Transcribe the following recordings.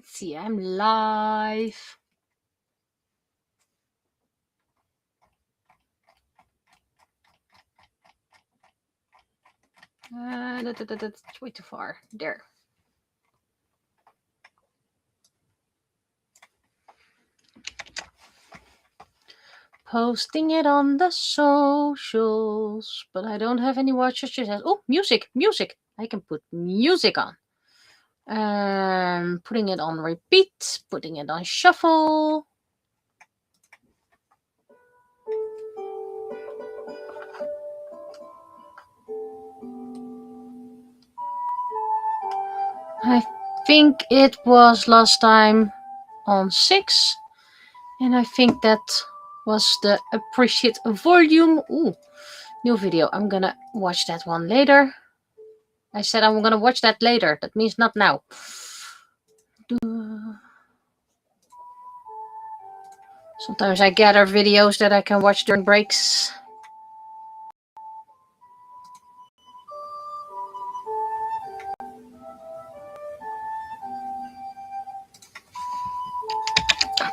Let's see, I'm live. That's way too far. There. Posting it on the socials, but I don't have any watchers. Just has, oh, music. I can put music on. Putting it on repeat, putting it on shuffle. I think it was last time on 6, and I think that was the appreciate volume. Ooh, new video. I'm gonna watch that one later. I said I'm gonna watch that later. That means not now. Sometimes I gather videos that I can watch during breaks.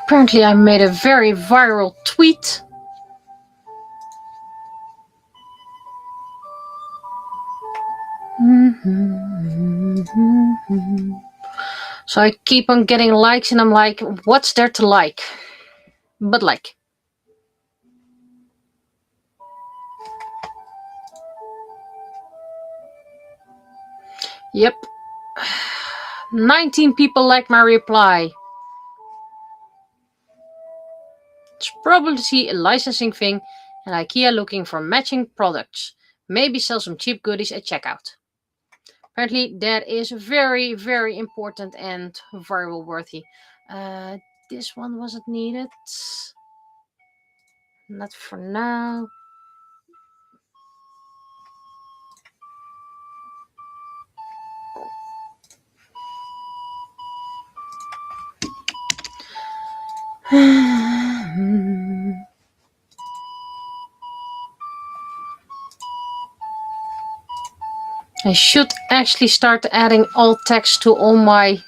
Apparently I made a very viral tweet. So I keep on getting likes and I'm like, what's there to like? But like. Yep. 19 people like my reply. It's probably a licensing thing and IKEA looking for matching products. Maybe sell some cheap goodies at checkout. Apparently that is very, very important and viral worthy. This one wasn't needed. Not for now. I should actually start adding alt text to all my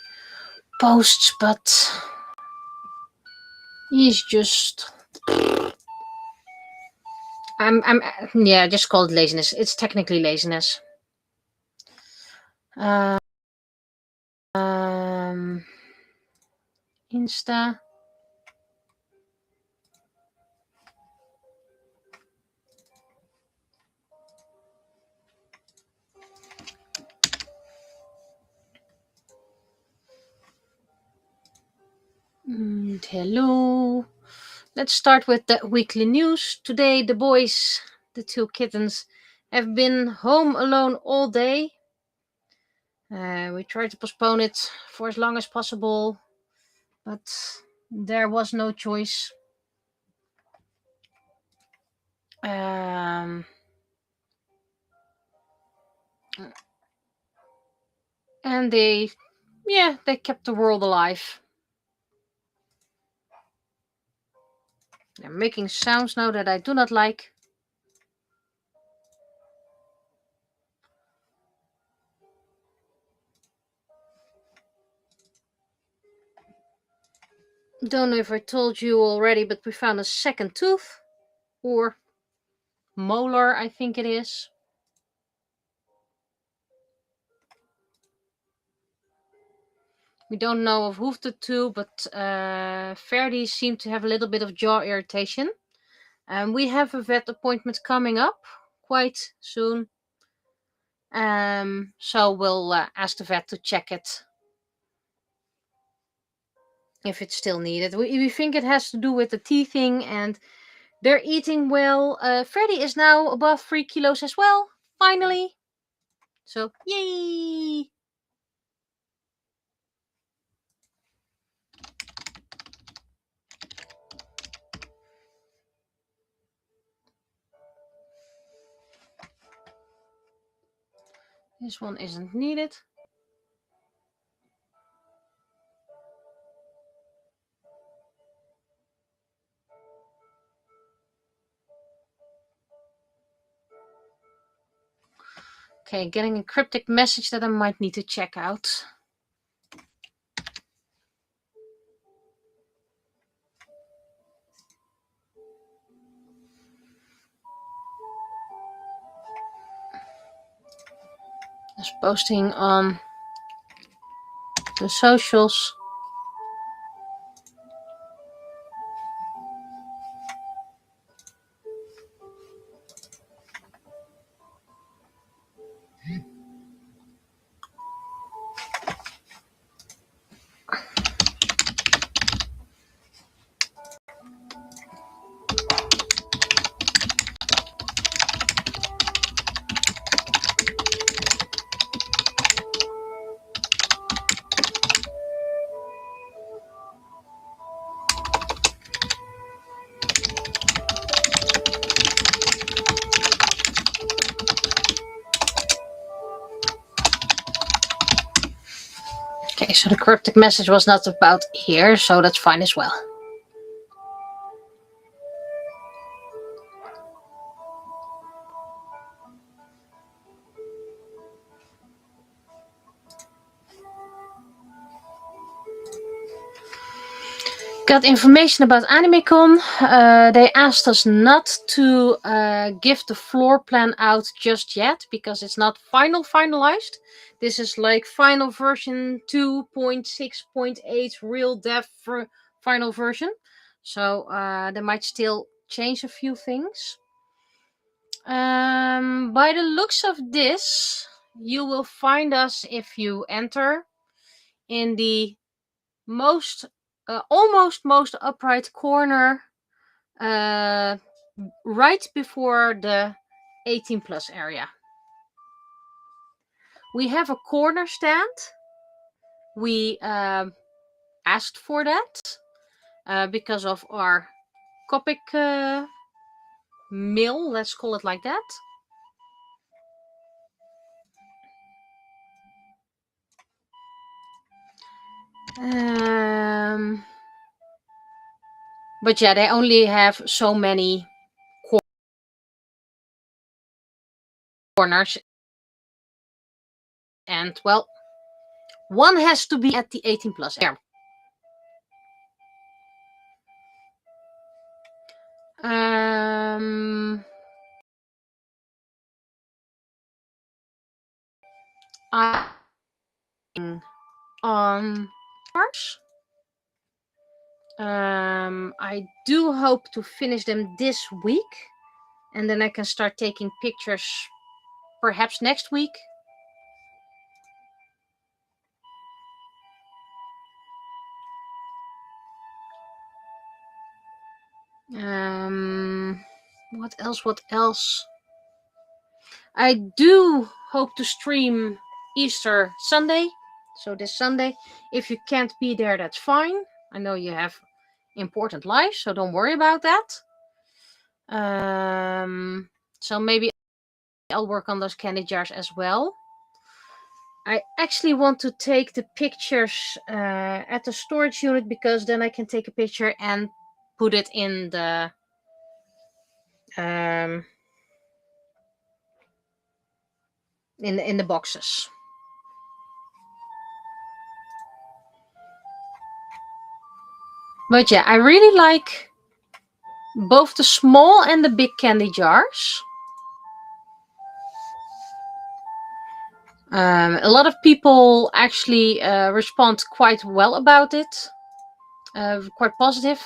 posts, but he's just yeah, just call it laziness. It's technically laziness. Insta. Hello. Let's start with the weekly news. Today, the boys, the 2 kittens, have been home alone all day. We tried to postpone it for as long as possible, but there was no choice. And they kept the world alive. They're making sounds now that I do not like. Don't know if I told you already, but we found a second tooth. Or molar, I think it is. We don't know of who the two, but Ferdi seemed to have a little bit of jaw irritation. And we have a vet appointment coming up quite soon. So we'll ask the vet to check it if it's still needed. We think it has to do with the teething, and they're eating well. Freddy is now above 3 kilos as well, finally. So, yay! This one isn't needed. Okay, getting a cryptic message that I might need to check out. Just posting on the socials. Okay, so the cryptic message was not about here, so that's fine as well. Got information about AnimeCon. They asked us not to give the floor plan out just yet because it's not finalized. This is like final version 2.6.8 real dev final version. So they might still change a few things. By the looks of this, you will find us if you enter in the almost most upright corner, right before the 18 plus area. We have a corner stand. We asked for that because of our Copic mill, let's call it like that. But yeah, they only have so many corners, and well, one has to be at the 18 plus area. On Mars. I do hope to finish them this week, and then I can start taking pictures perhaps next week. What else? I do hope to stream Easter Sunday, so this Sunday. If you can't be there, that's fine. I know you have important lives, so don't worry about that. So maybe I'll work on those candy jars as well. I actually want to take the pictures at the storage unit because then I can take a picture and put it in the in the boxes. But yeah, I really like both the small and the big candy jars. A lot of people actually respond quite well about it, quite positive.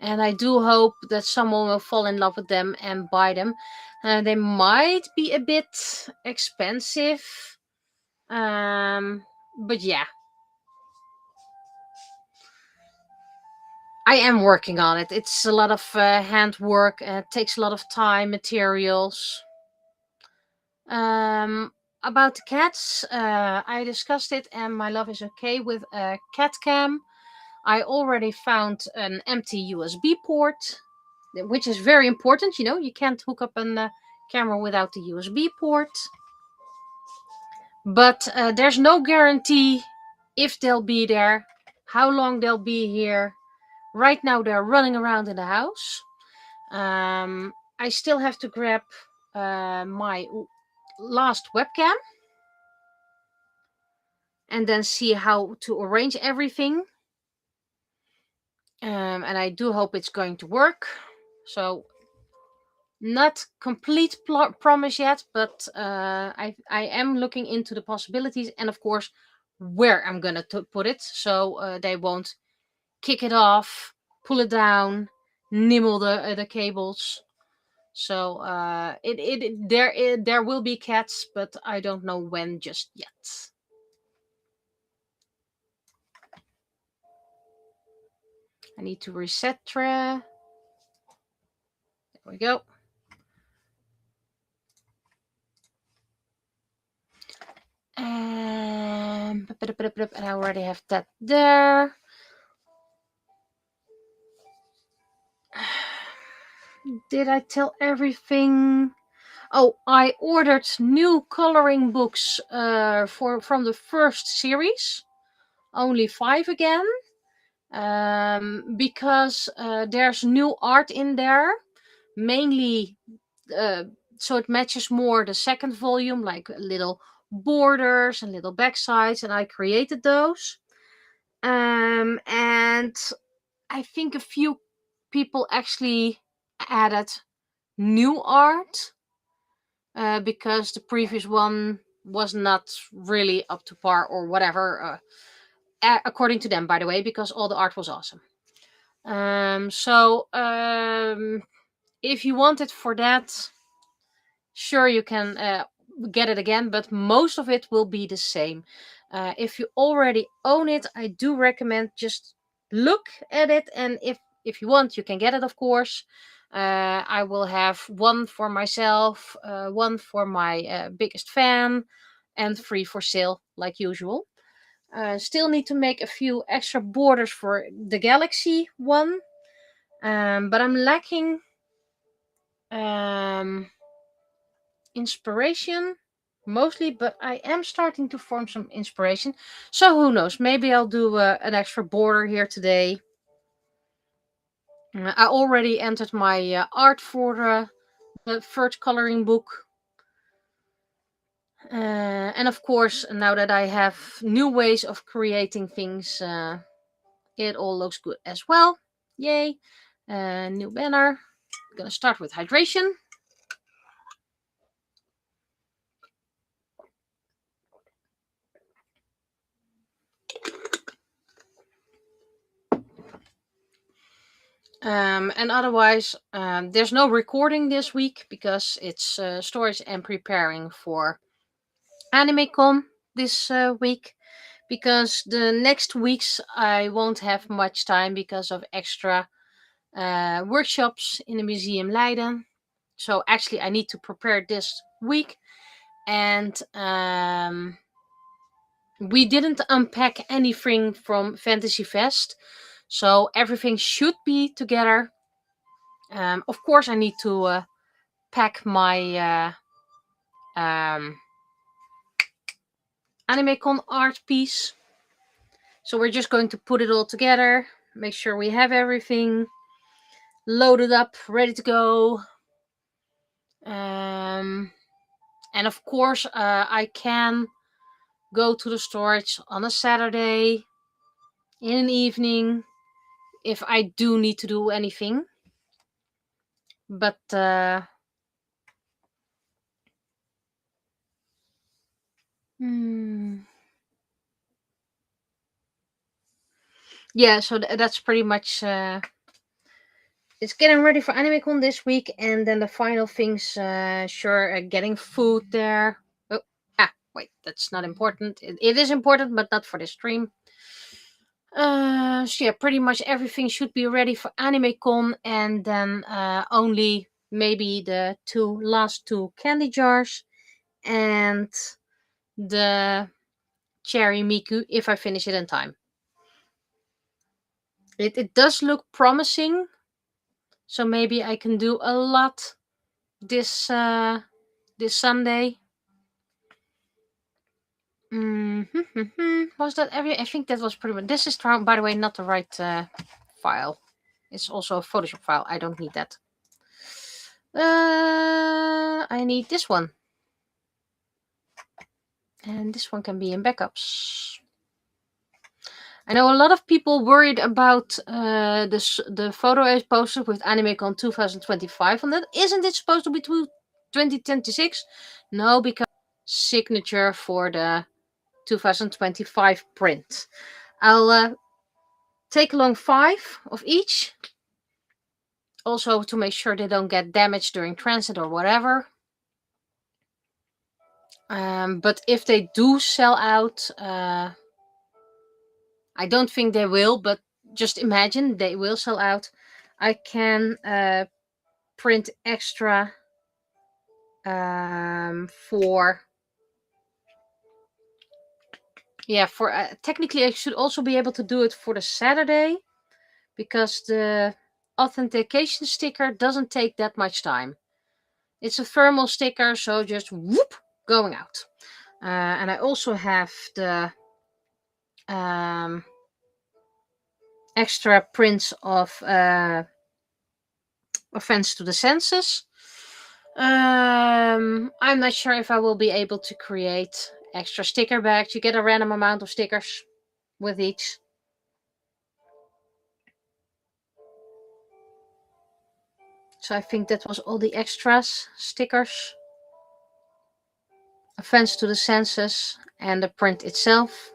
And I do hope that someone will fall in love with them and buy them. They might be a bit expensive. But yeah. I am working on it. It's a lot of handwork. It takes a lot of time, materials. About the cats, I discussed it and my love is okay with a cat cam. I already found an empty USB port, which is very important. You know, you can't hook up a camera without the USB port. But there's no guarantee if they'll be there, how long they'll be here. Right now they're running around in the house. I still have to grab my last webcam and then see how to arrange everything. And I do hope it's going to work. So Not complete promise yet, but I am looking into the possibilities, and of course where I'm gonna put it, so they won't kick it off, pull it down, nibble the cables. So there will be cats, but I don't know when just yet. I need to reset. There we go. And I already have that there. Did I tell everything? Oh, I ordered new coloring books from the first series. Only 5 again. Because there's new art in there. Mainly so it matches more the second volume, like little borders and little backsides, and I created those. And I think a few people actually added new art because the previous one was not really up to par or whatever, according to them, by the way, because all the art was awesome. So if you want it for that, sure, you can get it again, but most of it will be the same. If you already own it, I do recommend just look at it, and if you want, you can get it, of course. I will have one for myself, one for my biggest fan, and 3 for sale, like usual. Still need to make a few extra borders for the Galaxy one, but I'm lacking inspiration mostly, but I am starting to form some inspiration. So who knows? Maybe I'll do an extra border here today. I already entered my art for the first coloring book. And of course, now that I have new ways of creating things, it all looks good as well. Yay! New banner. I'm gonna start with hydration. And otherwise, there's no recording this week because it's storage and preparing for AnimeCon this week. Because the next weeks I won't have much time because of extra workshops in the Museum Leiden. So actually, I need to prepare this week, and we didn't unpack anything from Fantasy Fest, so everything should be together. Of course, I need to pack my AnimeCon art piece. So we're just going to put it all together, make sure we have everything loaded up, ready to go. And of course, I can go to the storage on a Saturday in an evening if I do need to do anything. But yeah, so that's pretty much it's getting ready for AnimeCon this week, and then the final things, sure, getting food there. Oh, wait, that's not important. It is important, but not for this stream. So yeah, pretty much everything should be ready for AnimeCon, and then only maybe the last two candy jars and the cherry Miku if I finish it in time. It does look promising, so maybe I can do a lot this Sunday. Was that every? I think that was pretty much. This is, by the way, not the right file. It's also a Photoshop file. I don't need that. I need this one, and this one can be in backups. I know a lot of people worried about the photo I posted with AnimeCon 2025 on that. Isn't it supposed to be 2026? No, because signature for the 2025 print. I'll take along 5 of each. Also to make sure they don't get damaged during transit or whatever. But if they do sell out, I don't think they will, but just imagine they will sell out. I can print extra for technically I should also be able to do it for the Saturday, because the authentication sticker doesn't take that much time. It's a thermal sticker, so just whoop, going out. And I also have the extra prints of Offense to the Senses. I'm not sure if I will be able to create extra sticker bags. You get a random amount of stickers with each. So I think that was all the extras, stickers, Offense to the Senses, and the print itself.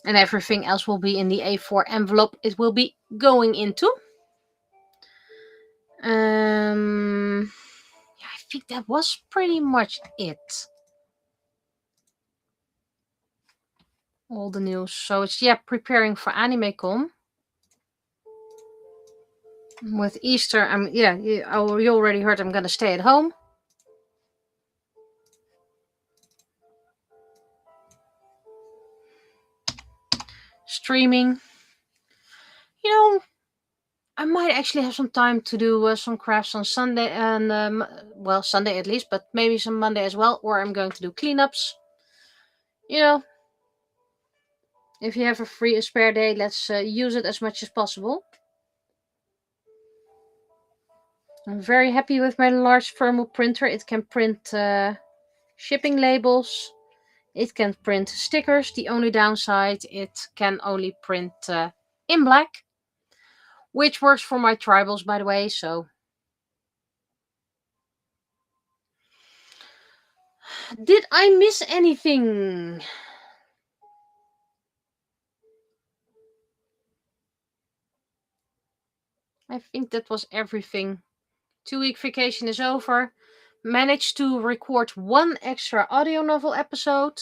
And everything else will be in the A4 envelope it will be going into. I think that was pretty much it. All the news. So it's preparing for AnimeCon. With Easter, you already heard I'm gonna stay at home. Streaming. I might actually have some time to do some crafts on Sunday, and Sunday at least, but maybe some Monday as well, or I'm going to do cleanups. If you have a spare day, let's use it as much as possible. I'm very happy with my large thermal printer. It can print shipping labels. It can print stickers. The only downside, it can only print in black, which works for my tribals, by the way. So, did I miss anything? I think that was everything. 2-week vacation is over. Managed to record 1 extra audio novel episode.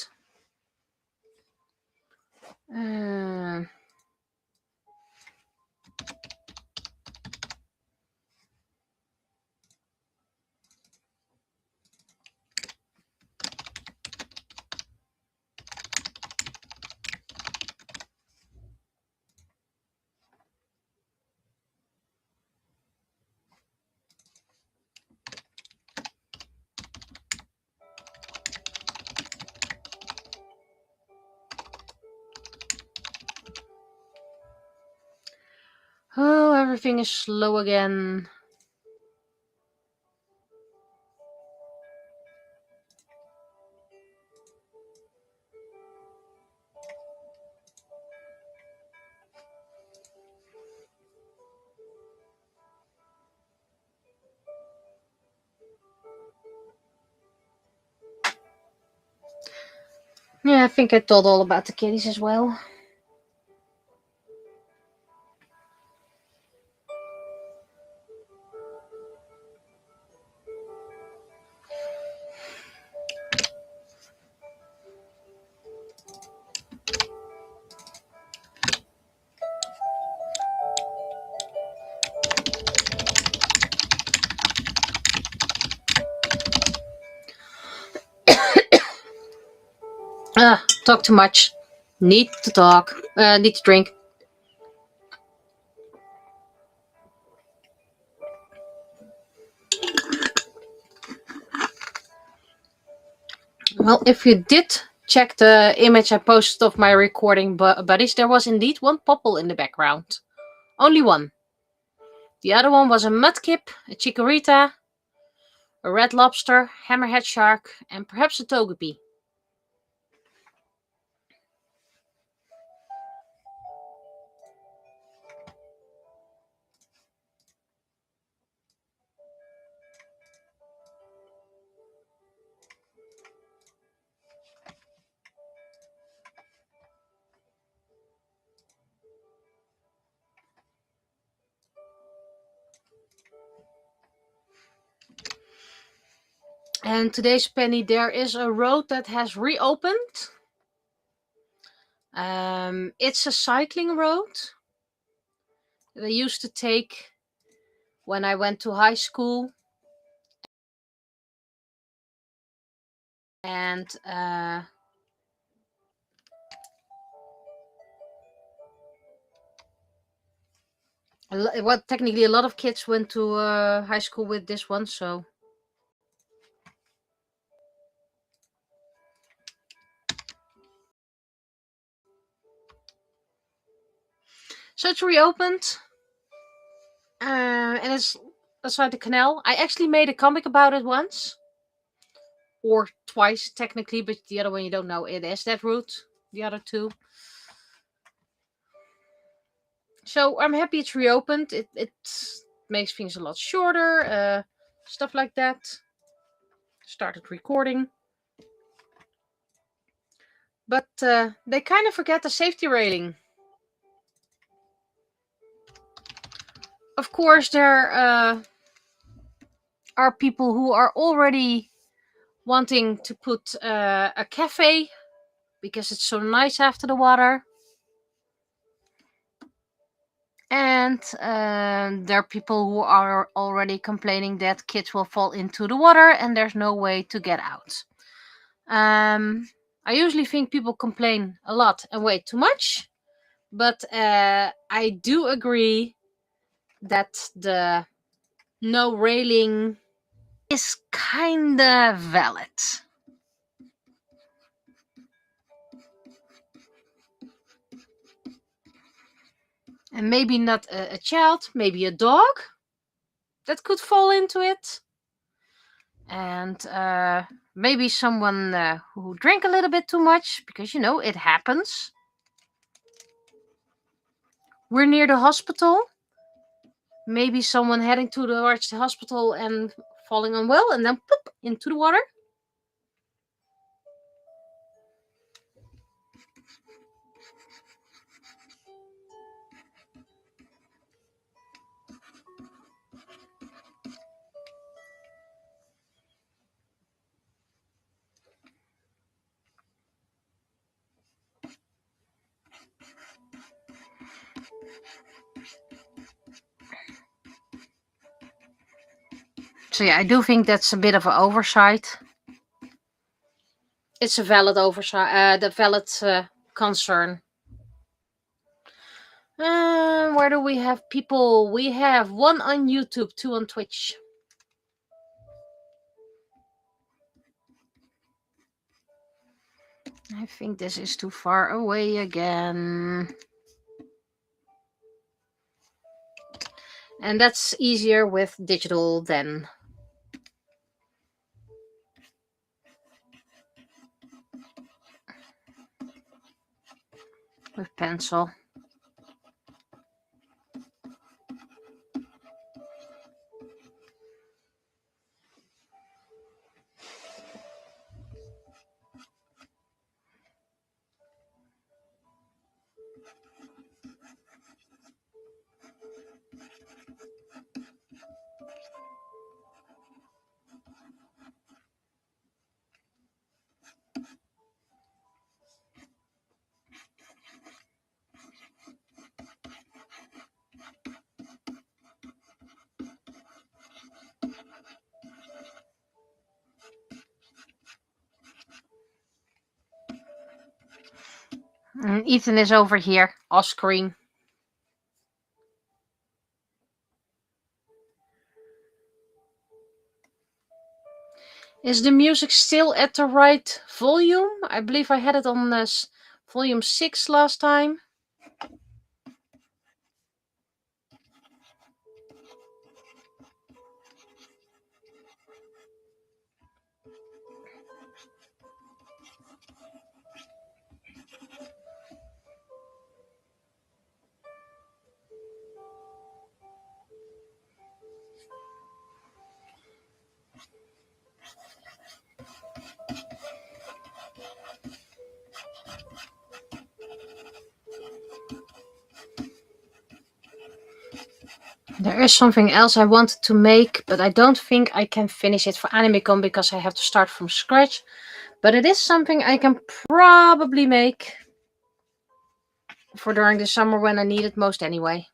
Oh, everything is slow again. Yeah, I think I told all about the kitties as well. Talk too much. Need to talk. Need to drink. Well, if you did check the image I posted of my recording buddies, there was indeed 1 popple in the background. Only 1. The other one was a mudkip, a chikorita, a red lobster, hammerhead shark, and perhaps a togepi. And today's penny, there is a road that has reopened. It's a cycling road that I used to take when I went to high school. And well, technically a lot of kids went to high school with this one, so it's reopened, and it's beside the canal. I actually made a comic about it once, or twice technically, but the other one you don't know. It is that route. The other two. So I'm happy it's reopened. It makes things a lot shorter. Stuff like that. Started recording. But they kind of forget the safety railing. Of course, there are people who are already wanting to put a cafe because it's so nice after the water. And there are people who are already complaining that kids will fall into the water and there's no way to get out. I usually think people complain a lot and way too much, but I do agree that the no railing is kinda valid. And maybe not a child, maybe a dog that could fall into it. And maybe someone who drank a little bit too much, because it happens. We're near the hospital. Maybe someone heading towards the hospital and falling unwell and then pop into the water. So yeah, I do think that's a bit of an oversight. It's a valid oversight, the valid concern. Where do we have people? We have 1 on YouTube, 2 on Twitch. I think this is too far away again. And that's easier with digital than with pencil. And Ethan is over here, off screen. Is the music still at the right volume? I believe I had it on volume 6 last time. There is something else I wanted to make, but I don't think I can finish it for AnimeCon because I have to start from scratch. But it is something I can probably make for during the summer when I need it most anyway.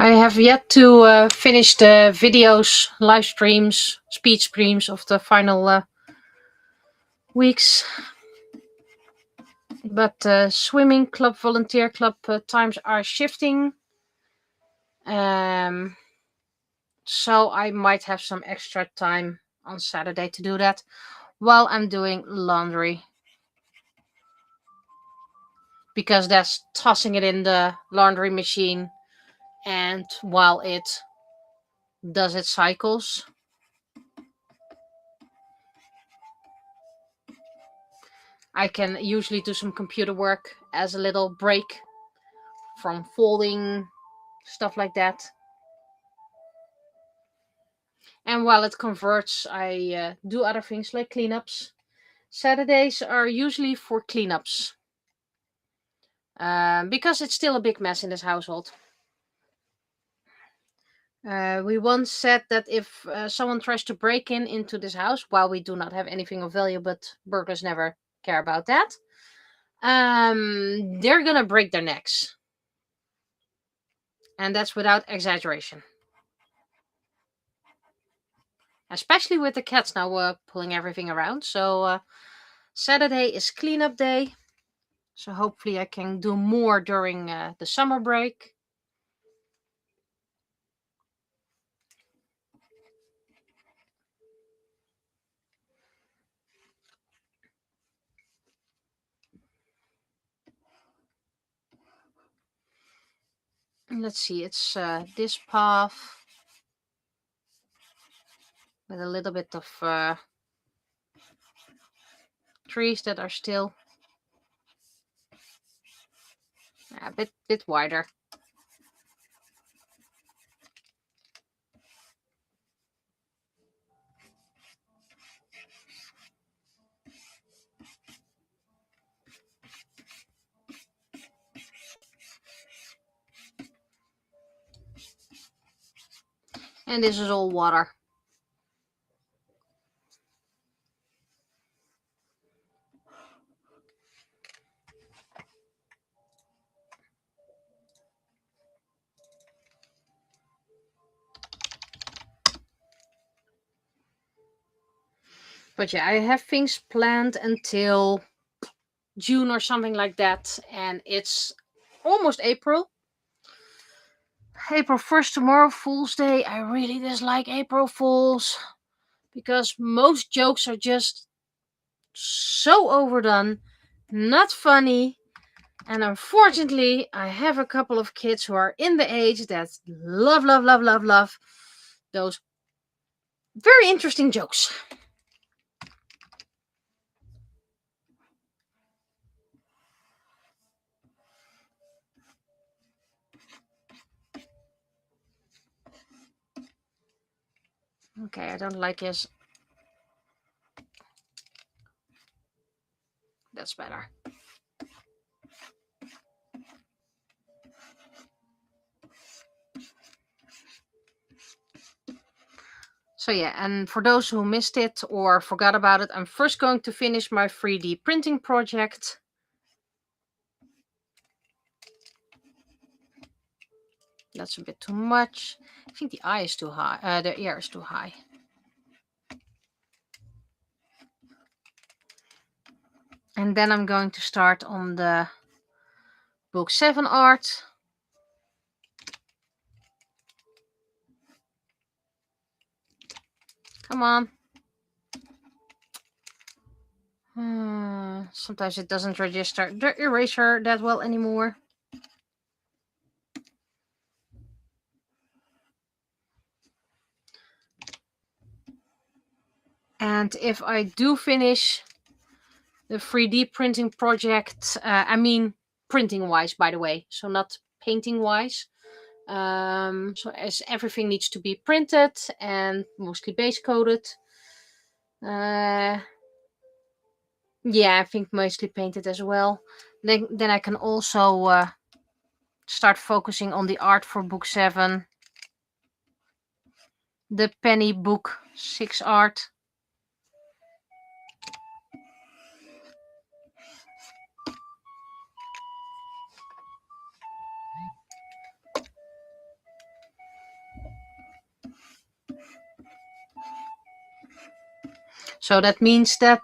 I have yet to finish the videos, live streams, speed streams of the final weeks. But swimming club, volunteer club times are shifting. So I might have some extra time on Saturday to do that while I'm doing laundry. Because that's tossing it in the laundry machine, and while it does its cycles, I can usually do some computer work as a little break from folding, stuff like that. And while it converts, I do other things like cleanups. Saturdays are usually for cleanups. Because it's still a big mess in this household. We once said that if someone tries to break into this house, while we do not have anything of value, but burglars never care about that, they're gonna break their necks. And that's without exaggeration. Especially with the cats now pulling everything around. So Saturday is cleanup day. So hopefully I can do more during the summer break. Let's see, it's this path with a little bit of trees that are still a bit wider. And this is all water. But yeah, I have things planned until June or something like that. And it's almost April. April 1st tomorrow, Fool's Day. I really dislike April Fools. Because most jokes are just so overdone. Not funny. And unfortunately, I have a couple of kids who are in the age that love those very interesting jokes. Okay, I don't like this. That's better. So yeah, and for those who missed it or forgot about it, I'm first going to finish my 3D printing project. That's a bit too much. I think the eye is too high. The ear is too high. And then I'm going to start on the book 7 art. Come on. Sometimes it doesn't register the eraser that well anymore. And if I do finish the 3D printing project, I mean printing wise, by the way, so not painting wise. So as everything needs to be printed and mostly base coated. Yeah, I think mostly painted as well. Then I can also start focusing on the art for book 7. The Penny book 6 art. So that means that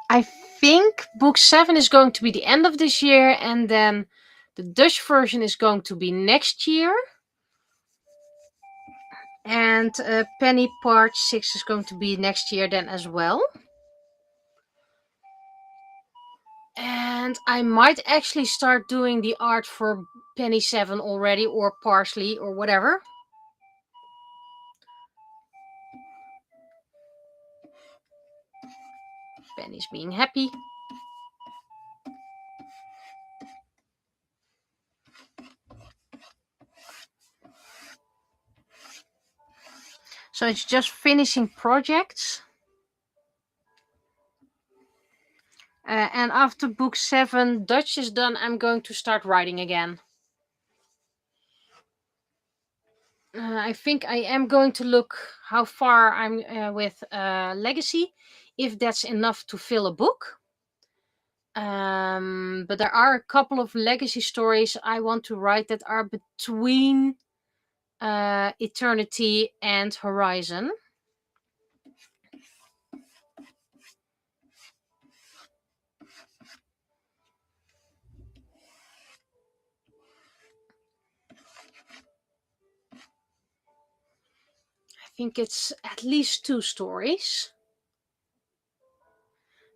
I think book 7 is going to be the end of this year, and then the Dutch version is going to be next year. And Penny part 6 is going to be next year then as well. And I might actually start doing the art for Penny 7 already, or Parsley, or whatever. Penny's being happy. So it's just finishing projects. And after book 7 Dutch is done, I'm going to start writing again. I think I am going to look how far I'm with Legacy, if that's enough to fill a book. But there are a couple of Legacy stories I want to write that are between Eternity and Horizon. I think it's at least 2 stories.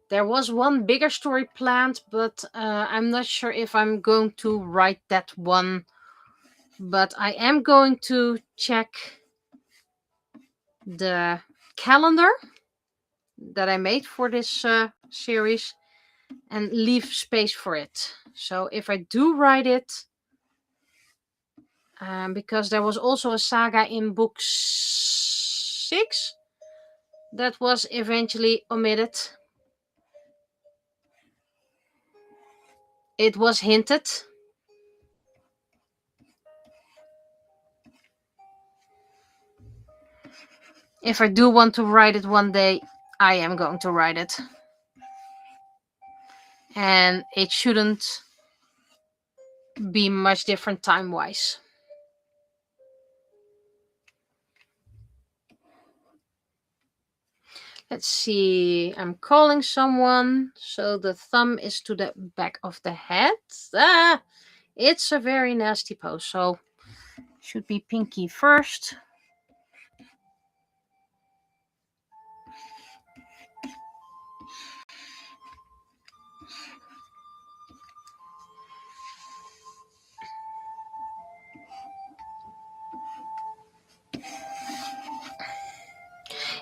There was one bigger story planned, but I'm not sure if I'm going to write that one. But I am going to check the calendar that I made for this series and leave space for it. So if I do write it, because there was also a saga in book 6 that was eventually omitted. It was hinted. If I do want to write it one day, I am going to write it. And it shouldn't be much different time-wise. Let's see. I'm calling someone, so the thumb is to the back of the head. It's a very nasty pose, so should be pinky first.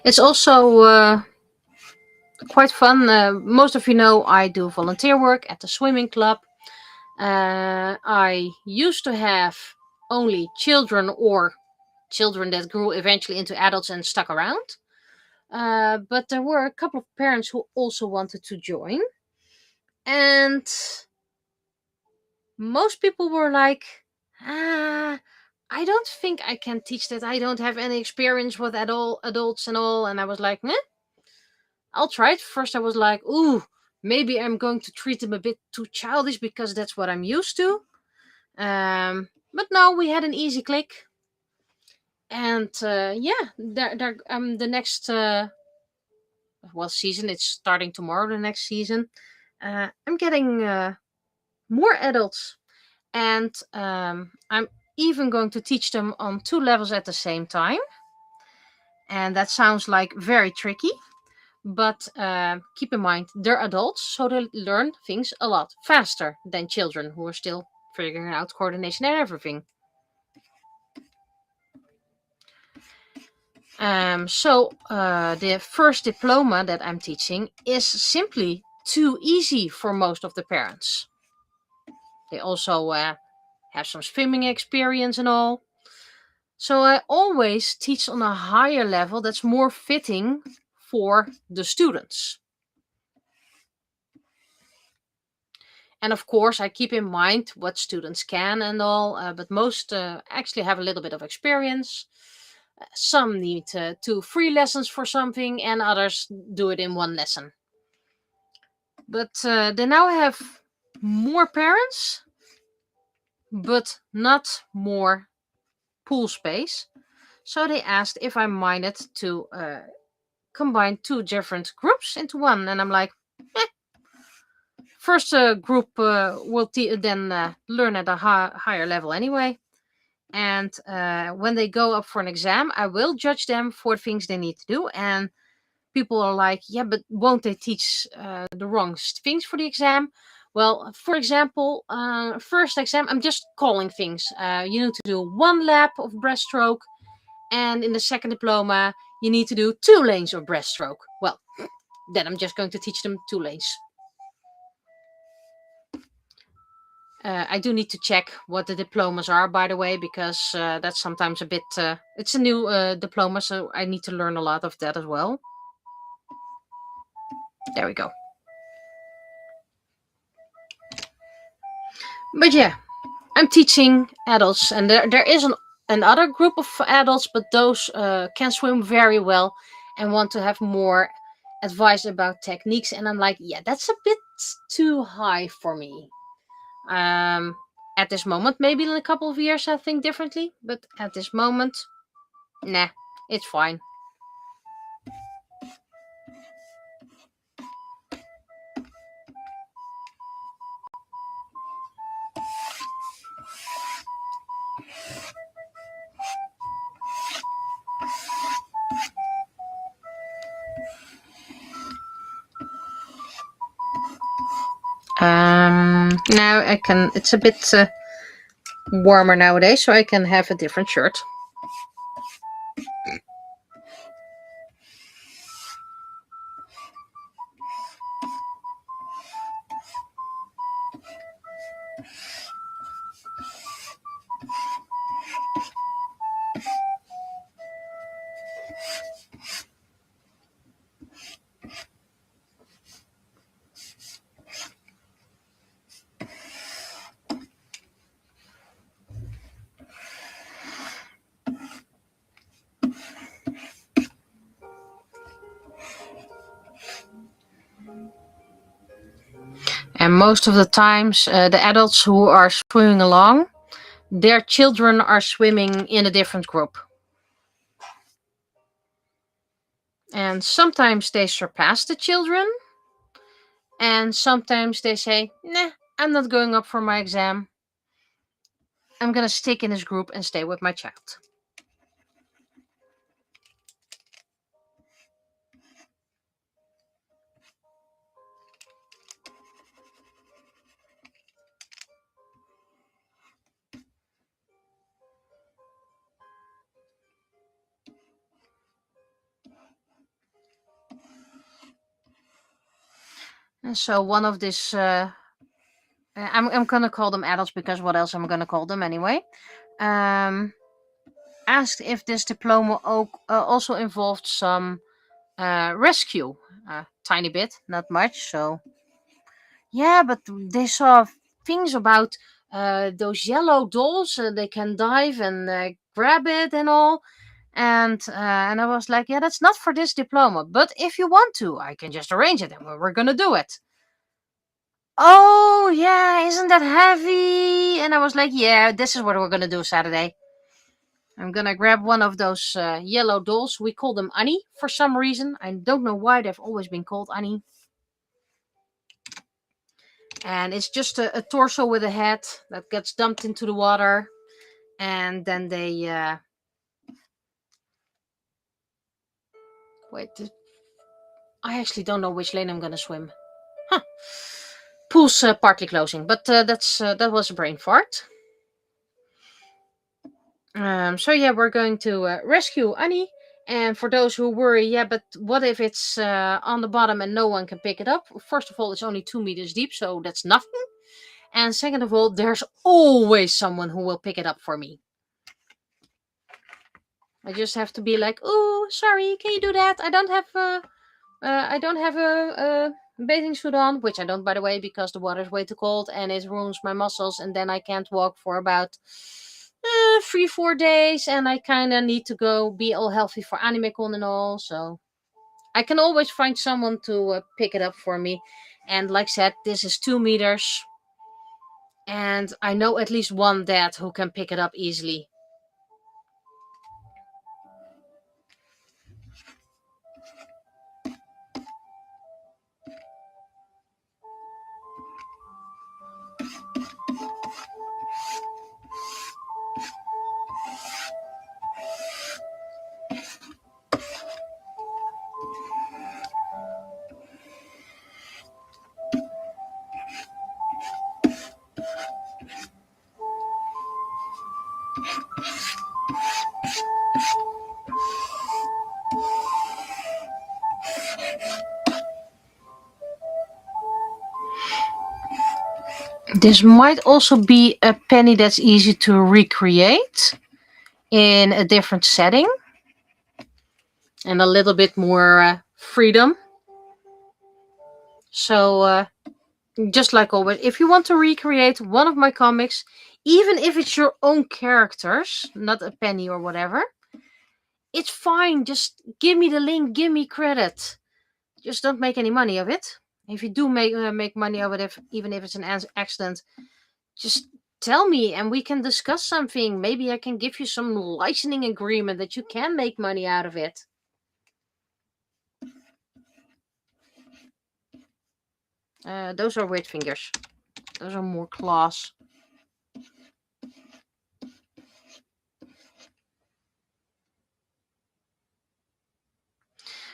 It's also quite fun. Most of you know I do volunteer work at the swimming club. I used to have only children or children that grew eventually into adults and stuck around. But there were a couple of parents who also wanted to join. And most people were like, I don't think I can teach that. I don't have any experience with adults and all. And I was like, meh, I'll try it. First I was like, ooh, maybe I'm going to treat them a bit too childish because that's what I'm used to. But no, we had an easy click. And yeah, the next season, it's starting tomorrow, the next season. I'm getting more adults. And I'm even going to teach them on 2 levels at the same time. And that sounds like very tricky. But keep in mind, they're adults, so they learn things a lot faster than children who are still figuring out coordination and everything. So the first diploma that I'm teaching is simply too easy for most of the parents. They also have some swimming experience and all. So I always teach on a higher level that's more fitting for the students. And of course, I keep in mind what students can and all, but most actually have a little bit of experience. Some need 2-3 lessons for something, and others do it in 1 lesson. But they now have more parents, but not more pool space. So they asked if I minded to combine 2 different groups into 1. And I'm like, first group will then learn at a higher level anyway. And when they go up for an exam, I will judge them for things they need to do. And people are like, yeah, but won't they teach the wrong things for the exam? Well, for example, first exam, I'm just calling things. You need to do 1 lap of breaststroke. And in the second diploma, you need to do 2 lanes of breaststroke. Well, then I'm just going to teach them 2 lanes. I do need to check what the diplomas are, by the way, because that's sometimes a bit... it's a new diploma, so I need to learn a lot of that as well. There we go. But yeah, I'm teaching adults, and there is another group of adults, but those can swim very well and want to have more advice about techniques. And I'm like, yeah, that's a bit too high for me. At this moment, maybe in a couple of years I think differently, but at this moment, nah, it's fine. Now I can, it's a bit warmer nowadays, so I can have a different shirt. And most of the times, the adults who are swimming along, their children are swimming in a different group. And sometimes they surpass the children, and sometimes they say, nah, I'm not going up for my exam. I'm gonna stick in this group and stay with my child. And so one of this, I'm gonna call them adults because what else am I gonna call them anyway? Asked if this diploma also involved some rescue, tiny bit, not much. So yeah, but they saw things about those yellow dolls. They can dive and grab it and all. And I was like, yeah, that's not for this diploma. But if you want to, I can just arrange it, and we're gonna do it. Oh yeah, isn't that heavy? And I was like, yeah, this is what we're gonna do Saturday. I'm gonna grab one of those yellow dolls. We call them Annie for some reason. I don't know why they've always been called Annie. And it's just a torso with a head that gets dumped into the water. and then they wait. I actually don't know which lane I'm gonna swim. Huh. Pool's partly closing, but that was a brain fart. So yeah, we're going to rescue Annie. And for those who worry, yeah, but what if it's on the bottom and no one can pick it up? First of all, it's only 2 meters deep, so that's nothing. And second of all, there's always someone who will pick it up for me. I just have to be like, oh, sorry, can you do that? I don't have a bathing suit on, which I don't, by the way, because the water's way too cold and it ruins my muscles, and then I can't walk for about 3-4 days, and I kind of need to go be all healthy for AnimeCon and all. So I can always find someone to pick it up for me. And like I said, this is 2 meters, and I know at least one dad who can pick it up easily. This might also be a penny that's easy to recreate in a different setting and a little bit more freedom. So just like always, if you want to recreate one of my comics, even if it's your own characters, not a penny or whatever, it's fine. Just give me the link, give me credit. Just don't make any money of it. If you do make money of it, even if it's an accident, just tell me and we can discuss something. Maybe I can give you some licensing agreement that you can make money out of it. Those are weird fingers. Those are more claws.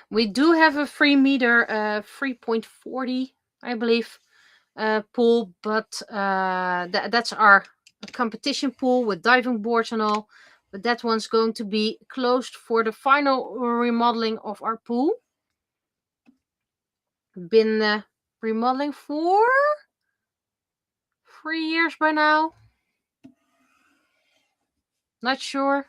We do have a 3 meter, 3.40, I believe, pool, but that's our competition pool with diving boards and all. But that one's going to be closed for the final remodeling of our pool. Been remodeling for 3 years by now. Not sure.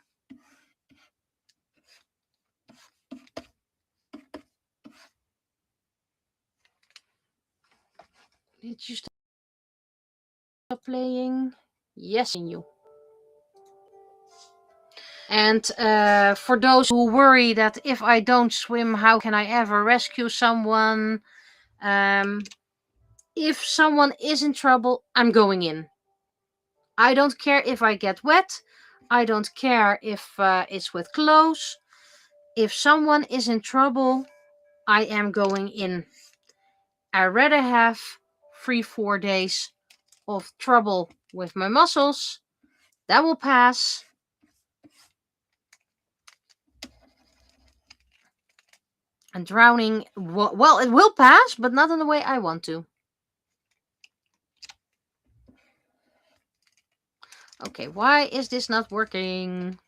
Did you stop playing? Yes, you. And for those who worry that if I don't swim, how can I ever rescue someone? If someone is in trouble, I'm going in. I don't care if I get wet. I don't care if it's with clothes. If someone is in trouble, I am going in. I'd rather have 3-4 days of trouble with my muscles. That will pass. And drowning, well, it will pass, but not in the way I want to. Okay, why is this not working?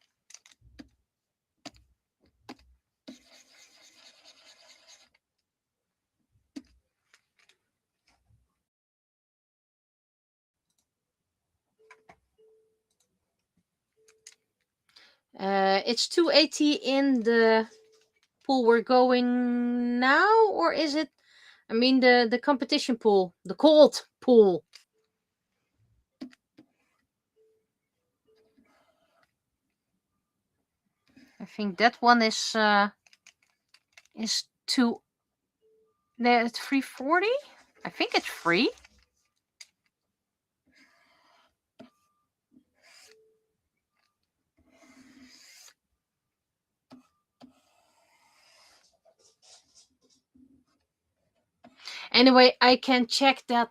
It's 280 in the pool we're going now, or is it? I mean the competition pool, the cold pool. I think that one is 2. It's 340. I think it's free. Anyway, I can check that.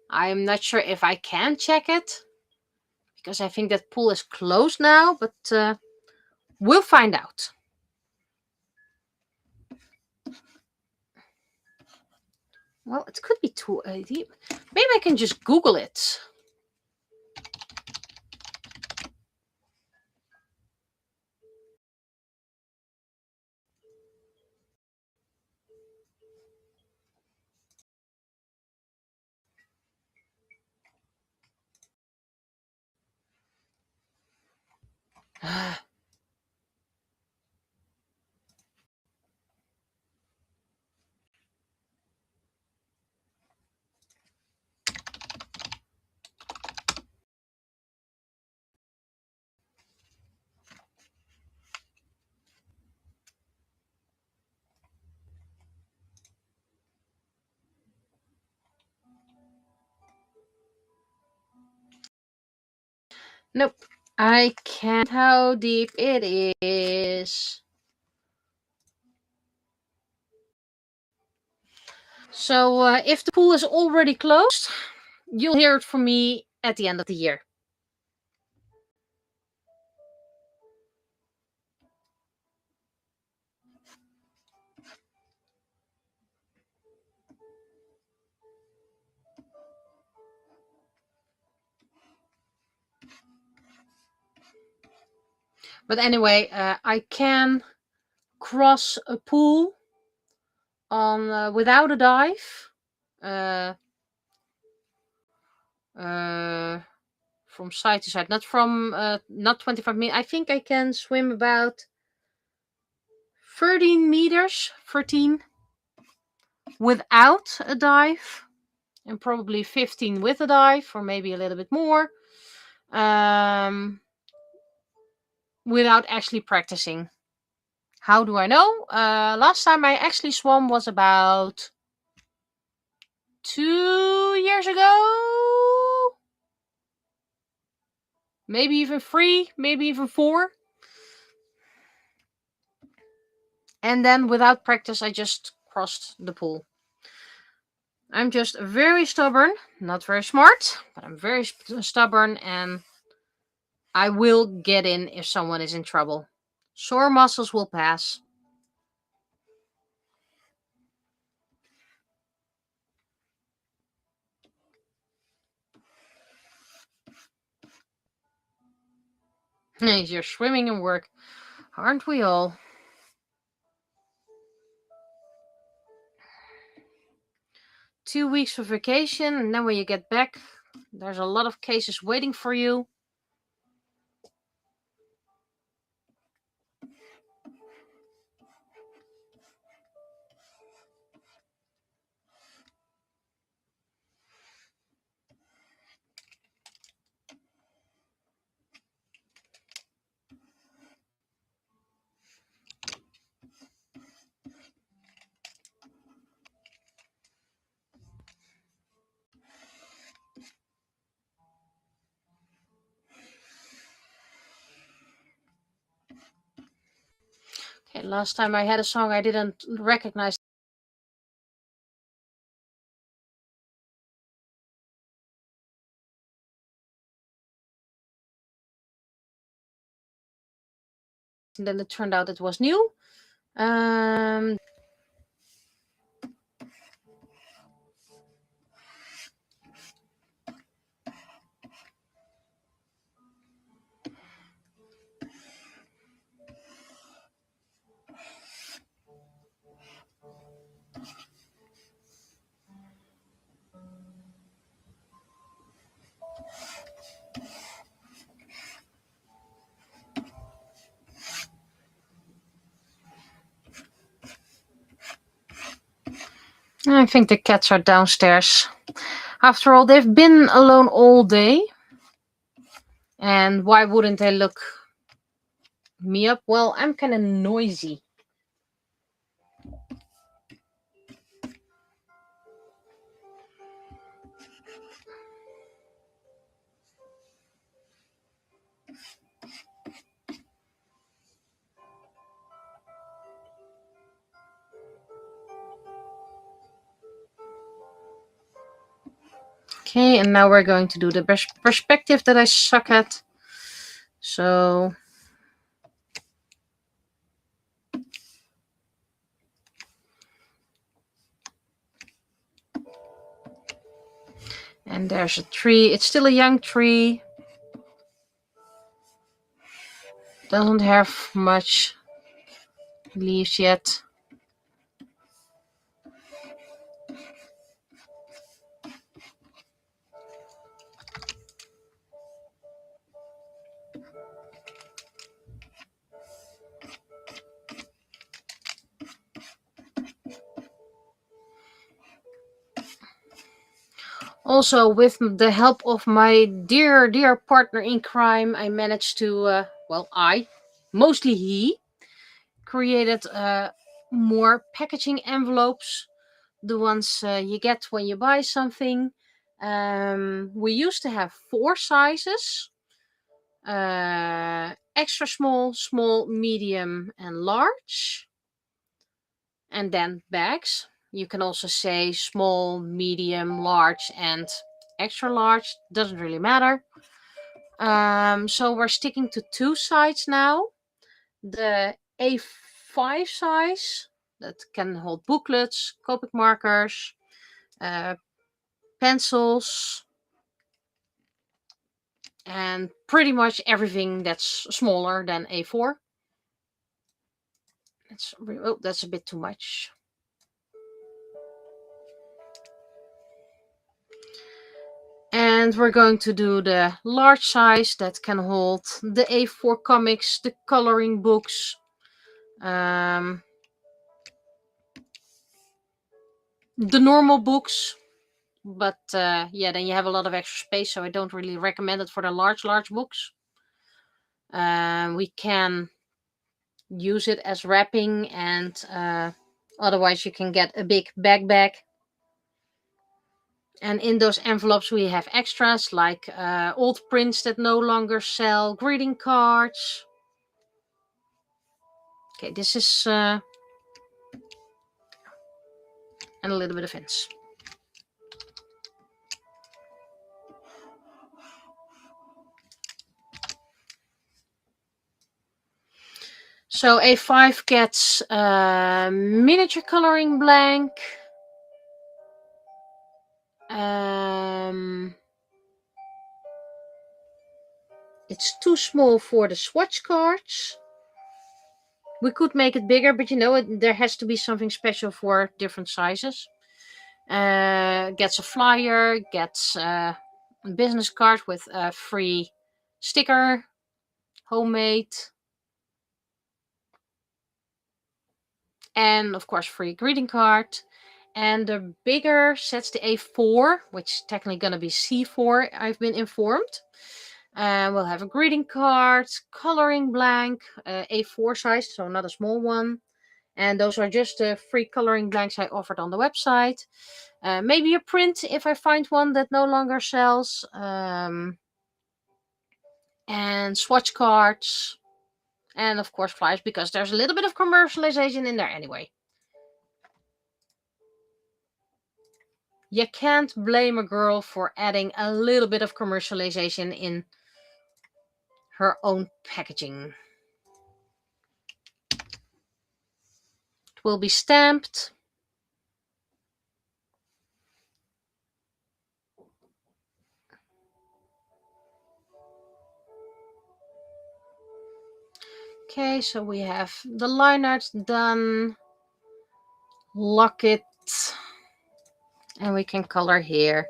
I'm not sure if I can check it. because I think that pool is closed now, but we'll find out. Well, it could be too deep. Maybe I can just Google it. Nope. I can't. How deep it is. So if the pool is already closed, you'll hear it from me at the end of the year. But anyway, I can cross a pool on without a dive. From side to side, not from not 25 meters. I think I can swim about 13 meters, 13 without a dive, and probably 15 with a dive, or maybe a little bit more, without actually practicing. How do I know? Last time I actually swam was about 2 years ago. Maybe even 3, maybe even 4. And then without practice, I just crossed the pool. I'm just very stubborn, not very smart, but I'm very stubborn, and I will get in if someone is in trouble. Sore muscles will pass. You're swimming in work, aren't we all? Two weeks for vacation, and then when you get back, there's a lot of cases waiting for you. Okay, last time I had a song I didn't recognize. And then it turned out it was new. I think the cats are downstairs. After all, they've been alone all day. And why wouldn't they look me up? Well, I'm kind of noisy. Okay, and now we're going to do the perspective that I suck at. So and there's a tree. It's still a young tree. Doesn't have much leaves yet. Also, with the help of my dear partner in crime, I managed to, mostly he, created more packaging envelopes, the ones you get when you buy something. We used to have 4 sizes, extra small, small, medium, and large. And then bags. You can also say small, medium, large, and extra large. Doesn't really matter. So we're sticking to 2 sides now. The A5 size that can hold booklets, Copic markers, pencils, and pretty much everything that's smaller than A4. That's a bit too much. And we're going to do the large size that can hold the A4 comics, the coloring books, the normal books. But then you have a lot of extra space, so I don't really recommend it for the large books. We can use it as wrapping, and otherwise you can get a big bag. And in those envelopes we have extras like old prints that no longer sell, greeting cards. Okay, this is and a little bit of hints. So A5 gets miniature coloring blank. It's too small for the swatch cards. We could make it bigger, but there has to be something special for different sizes. Gets a flyer, gets a business card with a free sticker, homemade, and of course free greeting card. And the bigger sets the A4, which is technically going to be C4, I've been informed. We'll have a greeting card, coloring blank, A4 size, so not a small one. And those are just the free coloring blanks I offered on the website. Maybe a print if I find one that no longer sells. And swatch cards. And of course flyers, because there's a little bit of commercialization in there anyway. You can't blame a girl for adding a little bit of commercialization in her own packaging. It will be stamped. Okay, so we have the line art done. Lock it. And we can color here.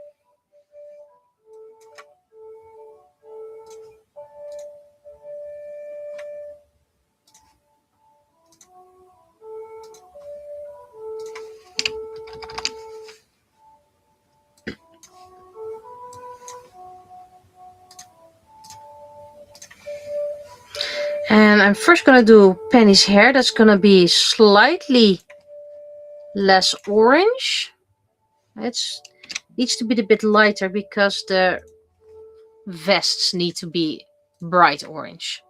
And I'm first going to do Penny's hair. That's going to be slightly less orange. It needs to be a bit lighter because the vests need to be bright orange.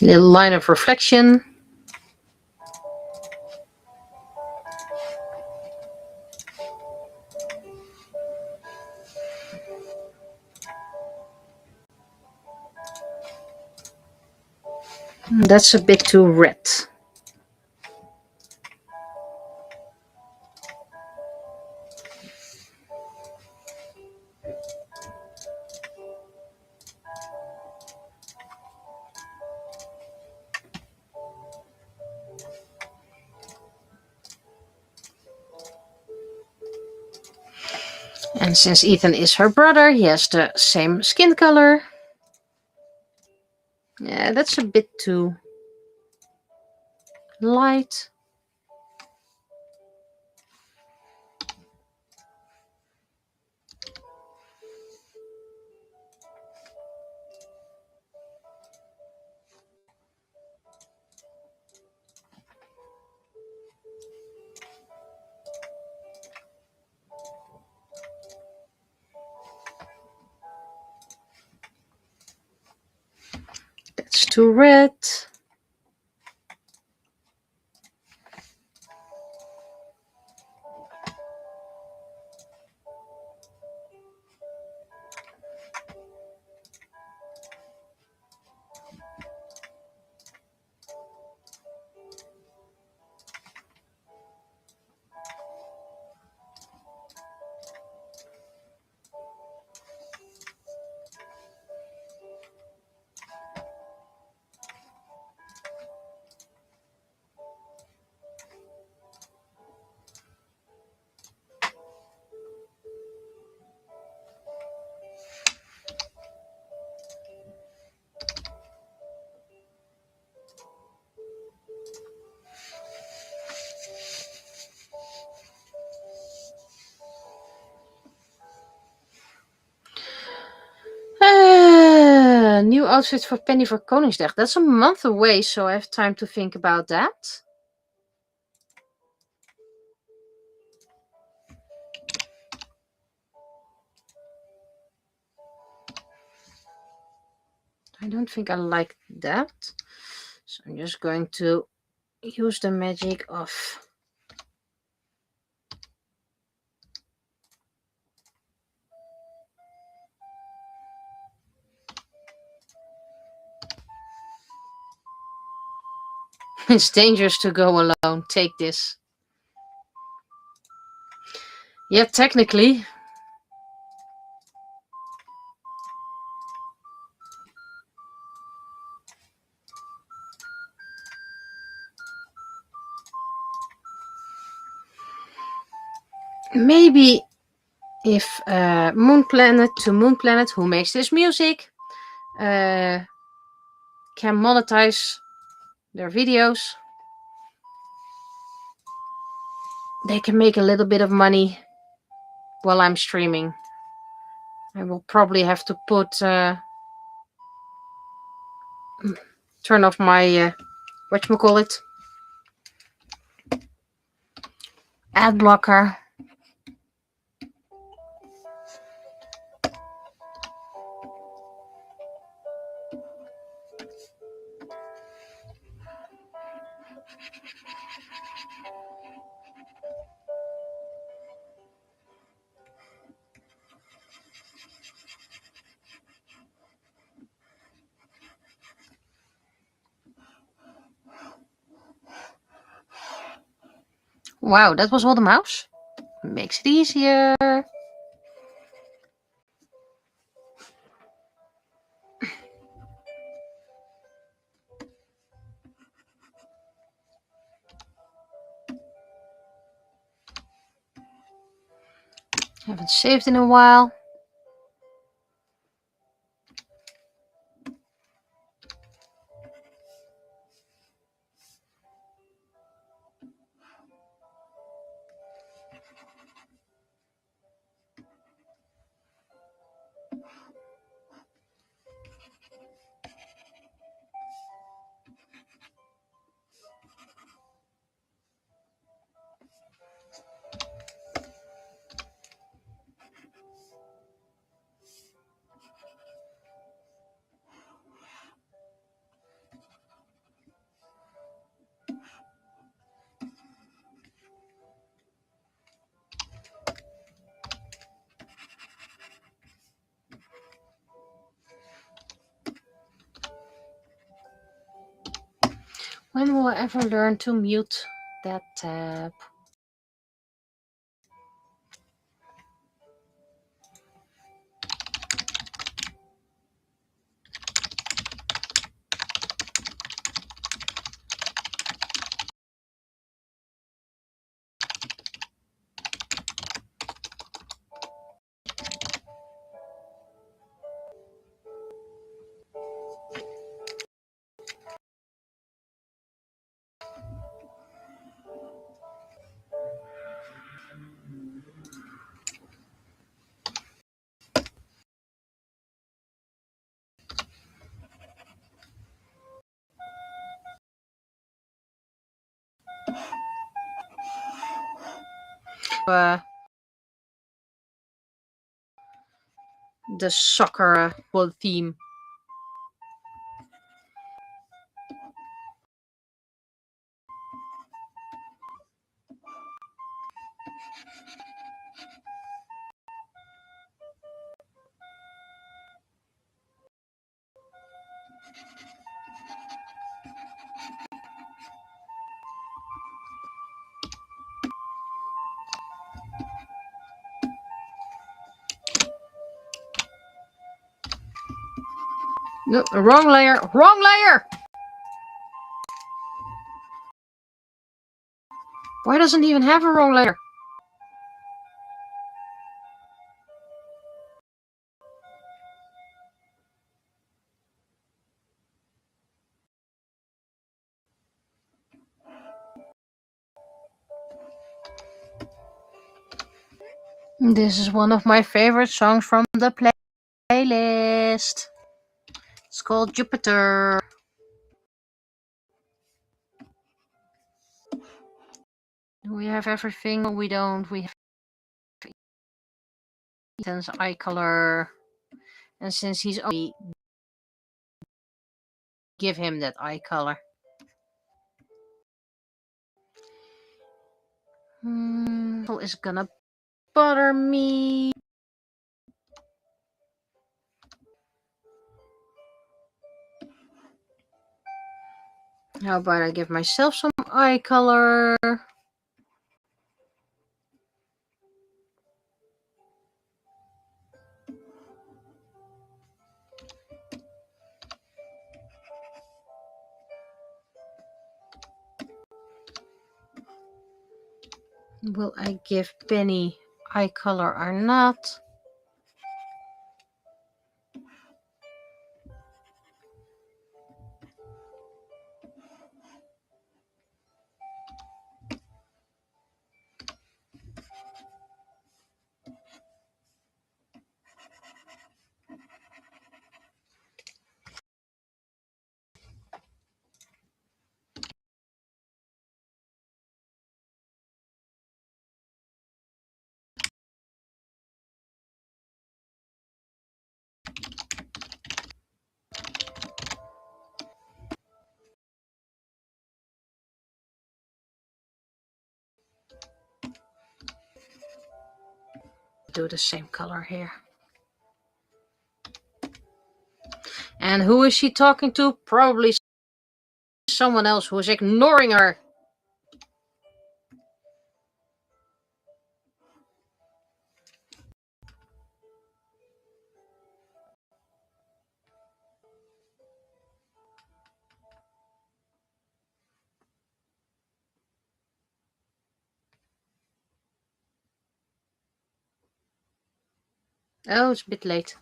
Little line of reflection. That's a bit too red. And since Ethan is her brother, he has the same skin color. Yeah, that's a bit too light. That's too red. New outfit for Penny for Koningsdag. That's a month away, so I have time to think about that. I don't think I like that. So I'm just going to use the magic of it's dangerous to go alone. Take this. Yeah, technically. Maybe if Moon Planet to Moon Planet, who makes this music, can monetize their videos, they can make a little bit of money while I'm streaming. I will probably have to put turn off my whatchamacallit, ad blocker. Wow, that was all the mouse. Makes it easier. Haven't saved in a while. When will I ever learn to mute that tab? The soccer world theme. No, wrong layer. Wrong layer! Why doesn't it even have a wrong layer? This is one of my favorite songs from the playlist. It's called Jupiter. We have everything. We don't. We have Ethan's eye color. And since he's only, give him that eye color. Is gonna bother me. How about I give myself some eye color? Will I give Penny eye color or not? Do the same color here. And who is she talking to? Probably someone else who is ignoring her. Oh, it's a bit late.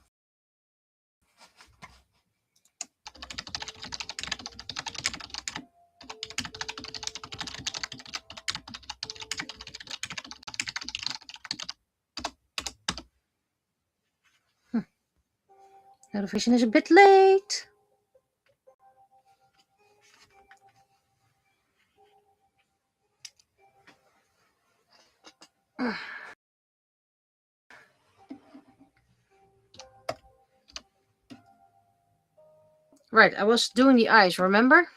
Notification is a bit late. Right, I was doing the eyes, remember?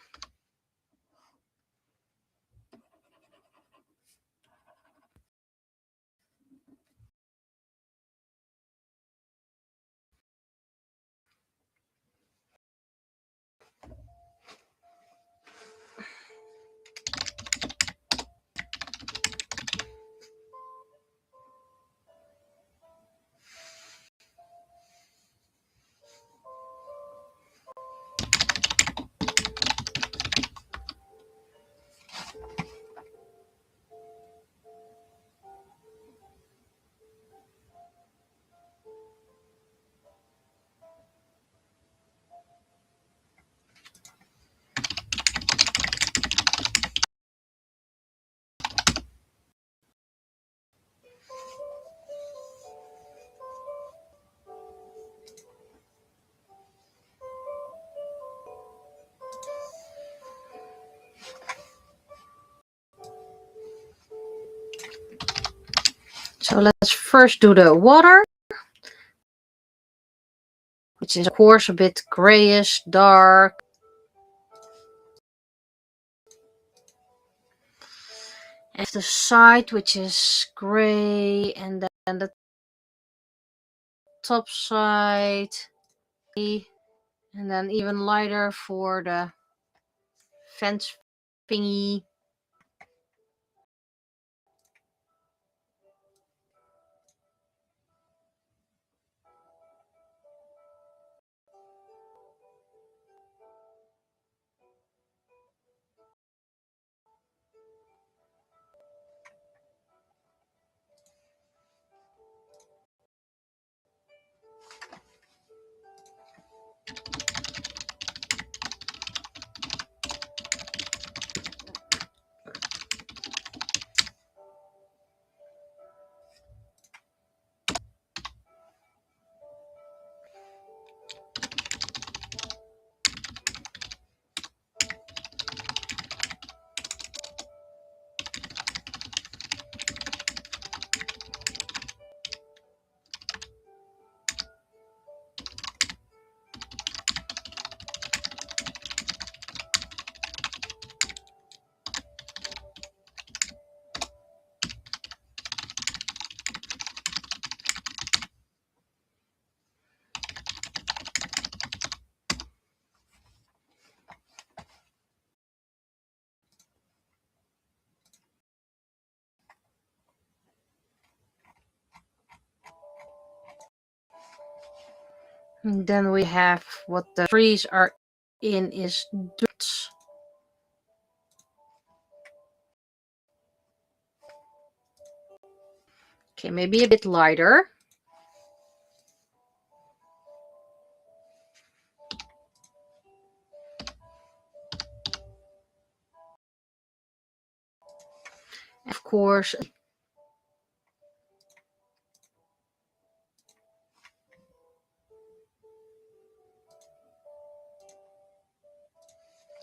So let's first do the water, which is of course a bit grayish, dark. And the side, which is gray, and then the top side, and then even lighter for the fence thingy. And then we have what the trees are in is dirt. Okay, maybe a bit lighter. Of course,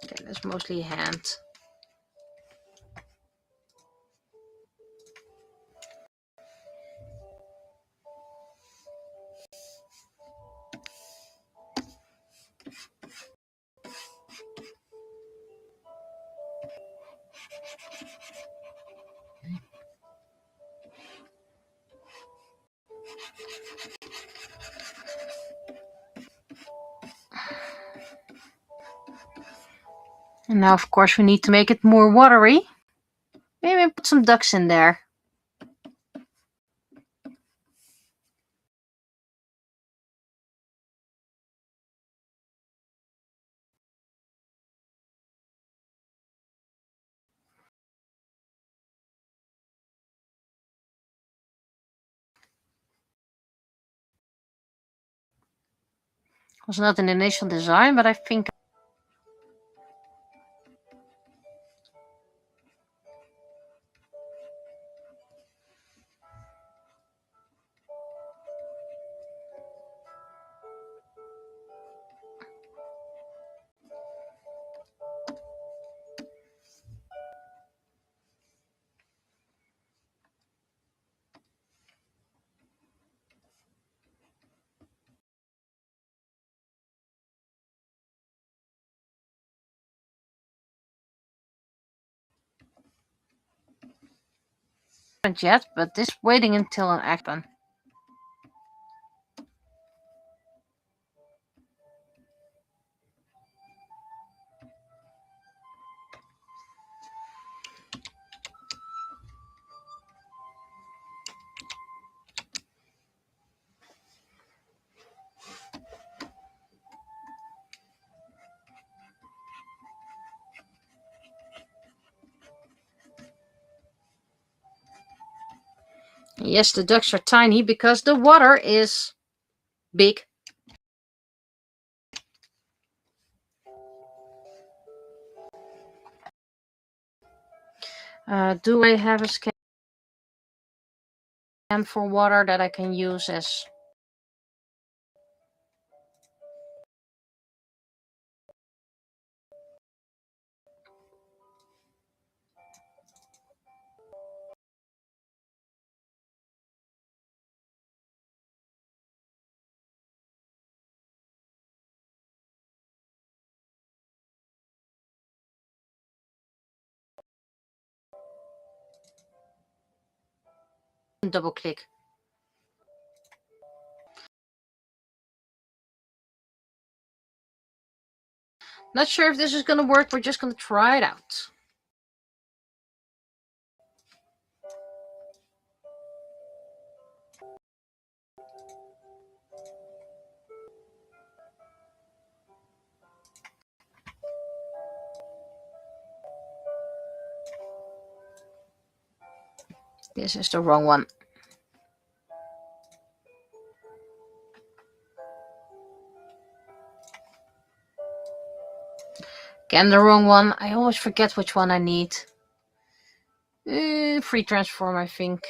okay, that's mostly hand. And now, of course, we need to make it more watery. Maybe put some ducks in there. It was not an initial design, but I think not yet, but this waiting until an action. Yes, the ducks are tiny because the water is big. Do I have a scan for water that I can use as... double click. Not sure if this is gonna work. We're just gonna try it out. This is the wrong one. Again, the wrong one. I always forget which one I need. Free transform, I think.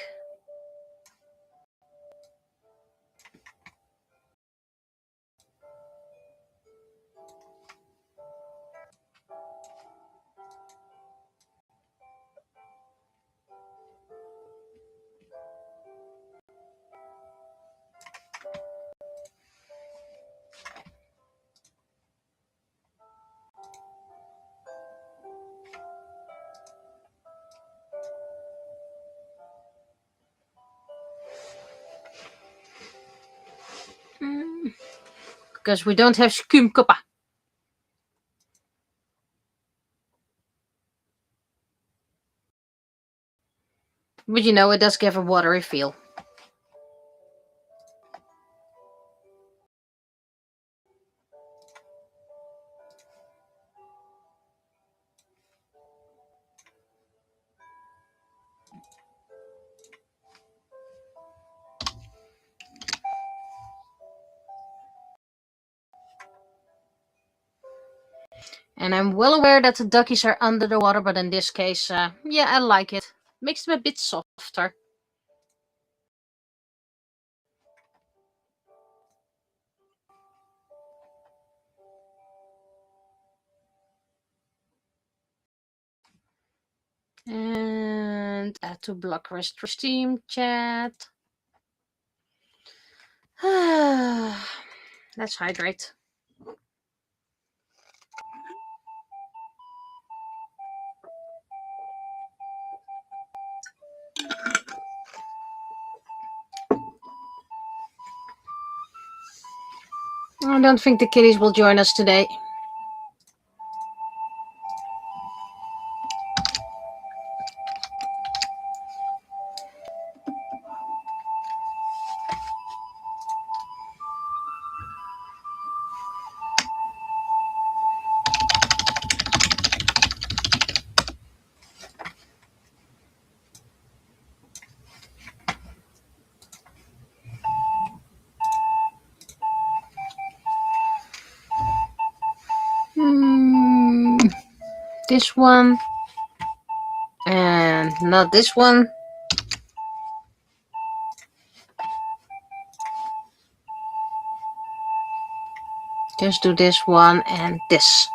Because we don't have skumkoppa. But you know, it does give a watery feel. And I'm well aware that the duckies are under the water, but in this case, yeah, I like it. Makes them a bit softer. And add to block rest stream chat. Let's hydrate. I don't think the kitties will join us today. This one. And not this one. Just do this one and this.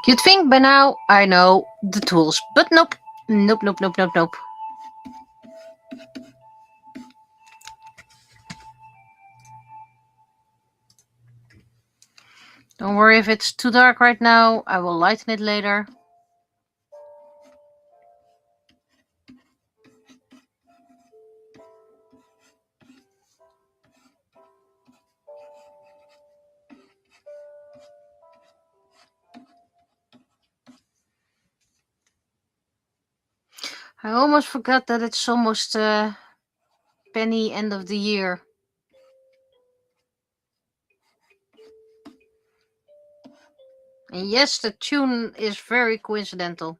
You'd think by now I know the tools, but nope. Nope, nope, nope, nope, nope. Don't worry if it's too dark right now. I will lighten it later. I almost forgot that it's almost penny end of the year. And yes, the tune is very coincidental.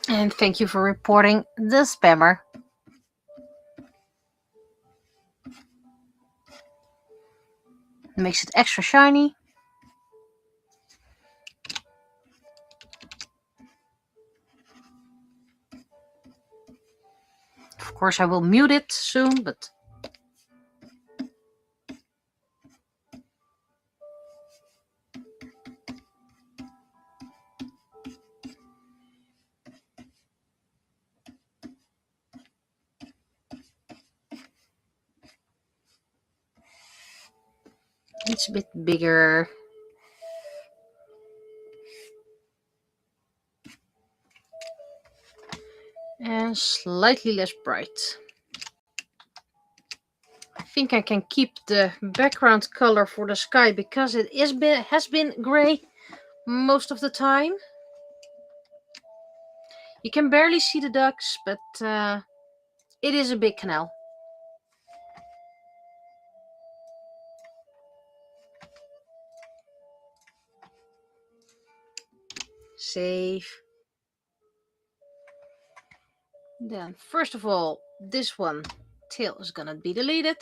And thank you for reporting the spammer. Makes it extra shiny. Of course, I will mute it soon, but it's a bit bigger. And slightly less bright. I think I can keep the background color for the sky because it has been gray most of the time. You can barely see the ducks, but it is a big canal. Save. Then, first of all, this one, tail, is gonna be deleted.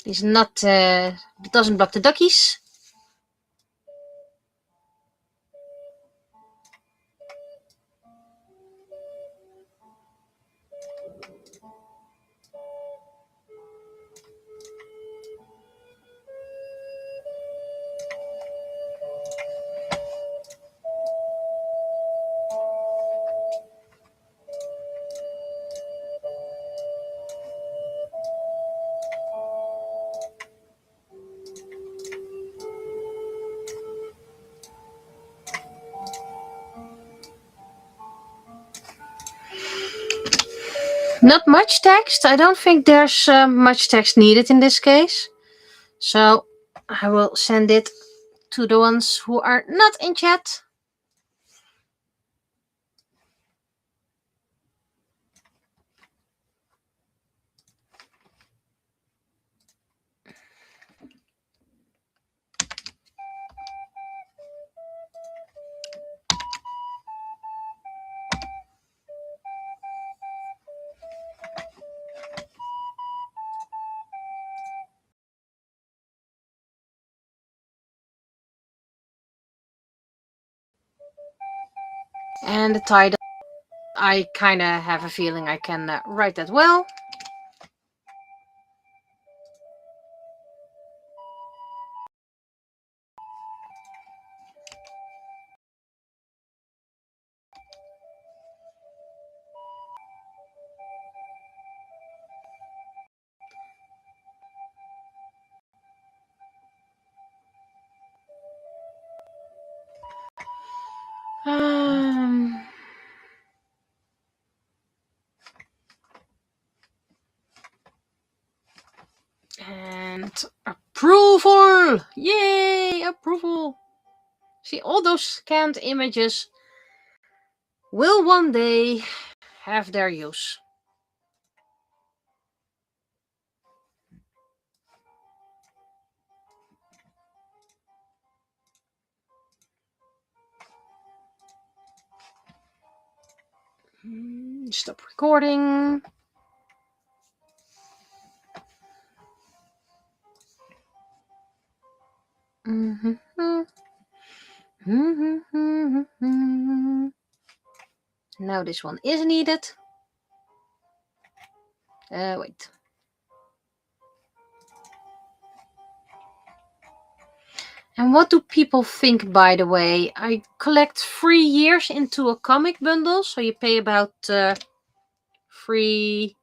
It's not, doesn't block the duckies. Not much text. I don't think there's much text needed in this case. So I will send it to the ones who are not in chat. And the title, I kind of have a feeling I can write that well. And approval! Yay! Approval! See, all those scanned images will one day have their use. Stop recording. Now this one is needed. Wait. And what do people think, by the way? I collect 3 years into a comic bundle, so you pay about €3.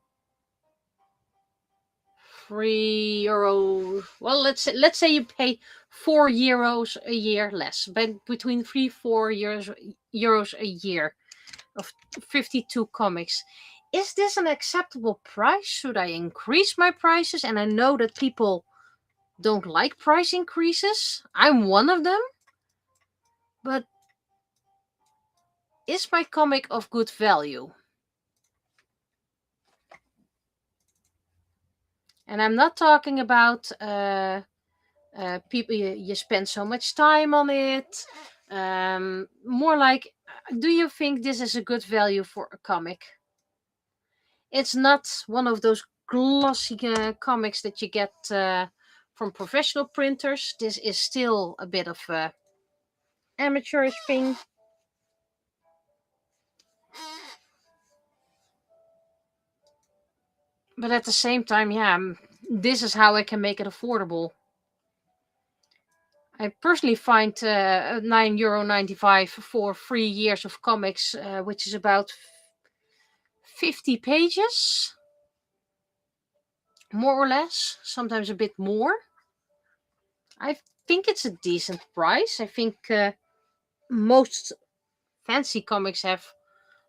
Well, let's say you pay €4 a year less, but between 3-4 euros a year of 52 comics. Is this an acceptable price? Should I increase my prices? And I know that people don't like price increases. I'm one of them. But is my comic of good value? And I'm not talking about people you spend so much time on it. More like, do you think this is a good value for a comic? It's not one of those glossy comics that you get from professional printers. This is still a bit of a amateurish thing. But at the same time, yeah, this is how I can make it affordable. I personally find €9.95 for 3 years of comics, which is about 50 pages, more or less, sometimes a bit more. I think it's a decent price. I think most fancy comics have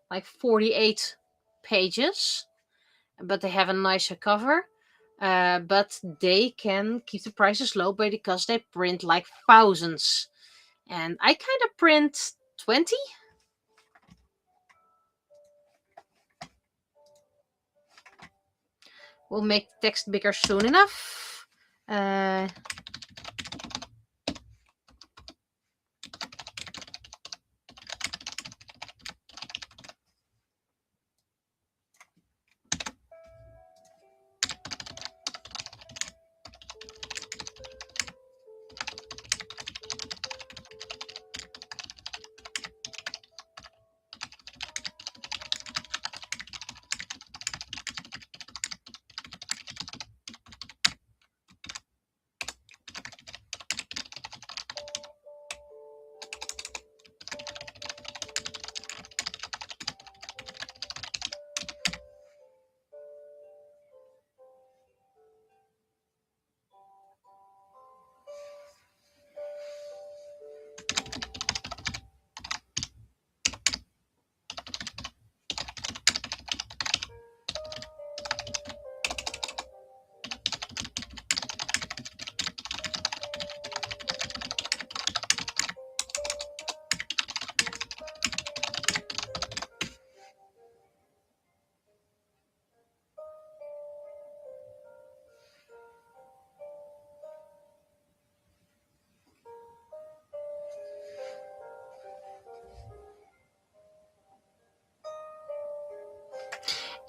like 48 pages, but they have a nicer cover. But they can keep the prices low because they print like thousands. And I kind of print 20. We'll make the text bigger soon enough.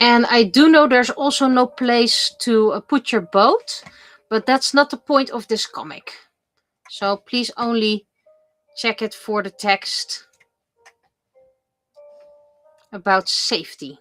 And I do know there's also no place to put your boat, but that's not the point of this comic. So please only check it for the text about safety.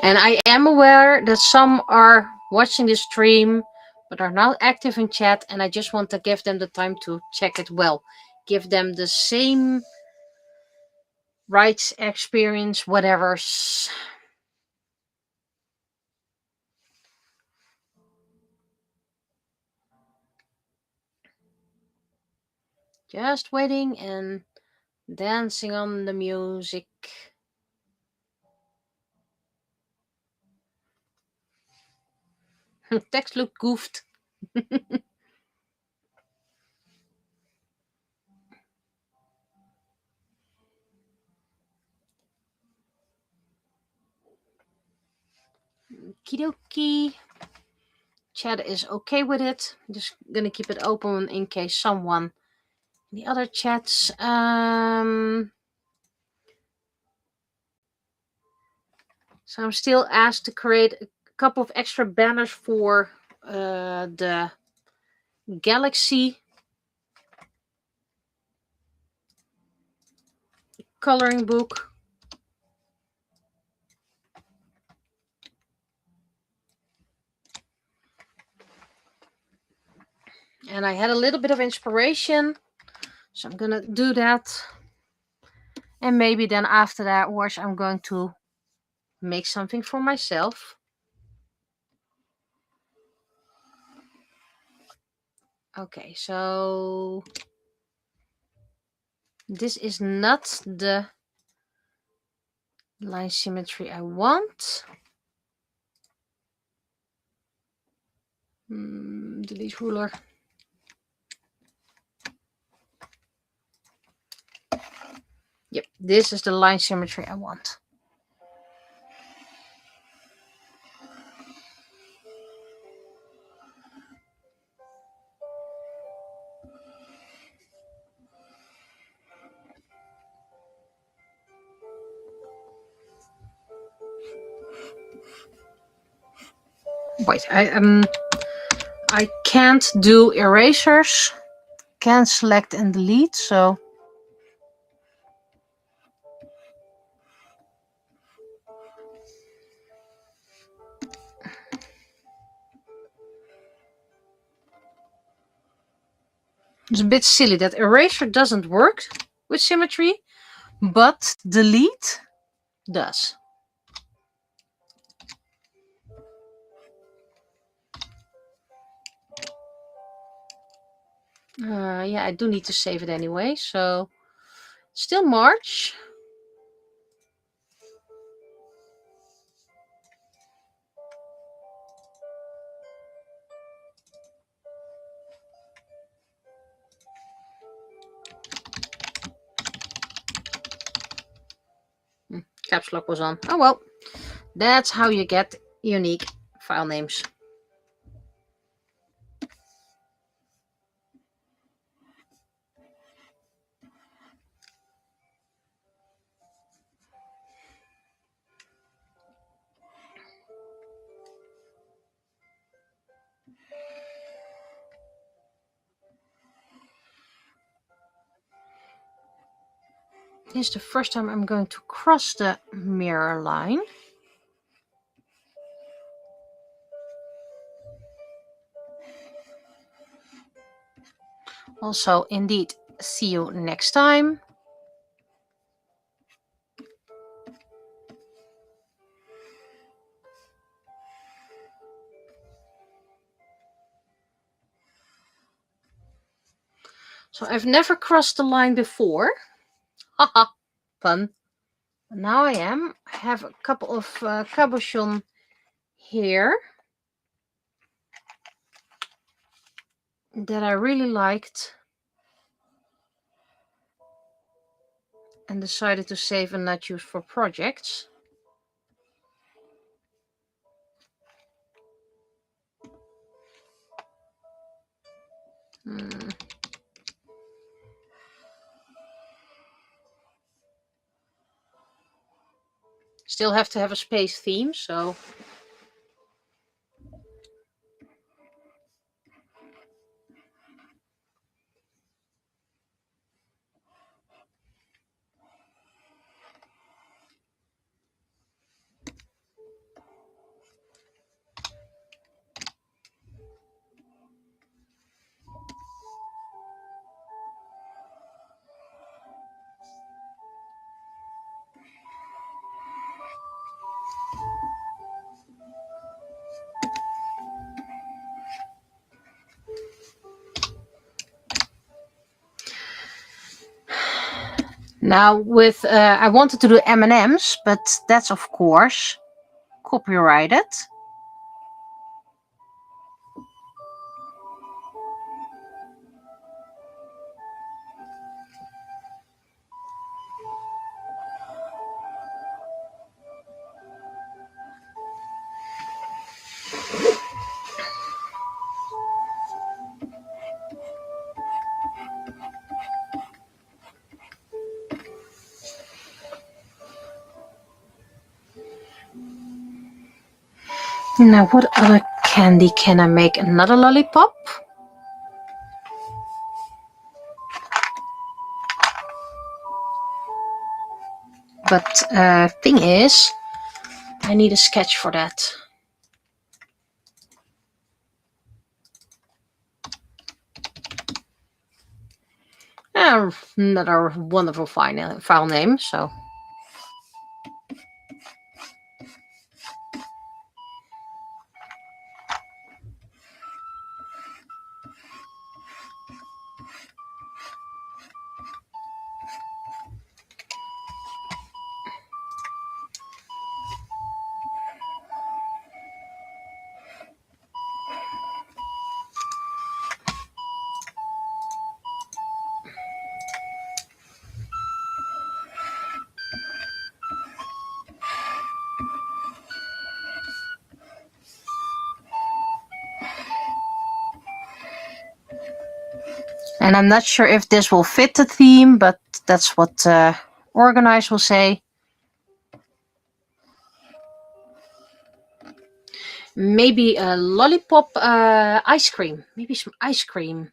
And I am aware that some are watching the stream but are not active in chat, and I just want to give them the time to check it well. Give them the same rights, experience, whatever. Just waiting and dancing on the music. Text looked goofed. Kidoki. Chat is okay with it. I'm just gonna keep it open in case someone in the other chats. So I'm still asked to create a couple of extra banners for the Galaxy coloring book. And I had a little bit of inspiration, so I'm gonna do that. And maybe then after that wash, I'm going to make something for myself. Okay, so this is not the line symmetry I want. Delete ruler. Yep, this is the line symmetry I want. Wait, I can't do erasers. Can't select and delete, so it's a bit silly that eraser doesn't work with symmetry, but delete does. Yeah, I do need to save it anyway, so still March. Caps lock was on. Oh well, that's how you get unique file names. This is the first time I'm going to cross the mirror line. Also, indeed, see you next time. So I've never crossed the line before. Haha, fun. Now I am. I have a couple of cabochon here that I really liked and decided to save and not use for projects. Still have to have a space theme, so now with I wanted to do M&Ms, but that's of course copyrighted. Now, what other candy can I make? Another lollipop? But thing is, I need a sketch for that. Another wonderful file name, so. And I'm not sure if this will fit the theme, but that's what organize will say. Maybe a lollipop ice cream. Maybe some ice cream.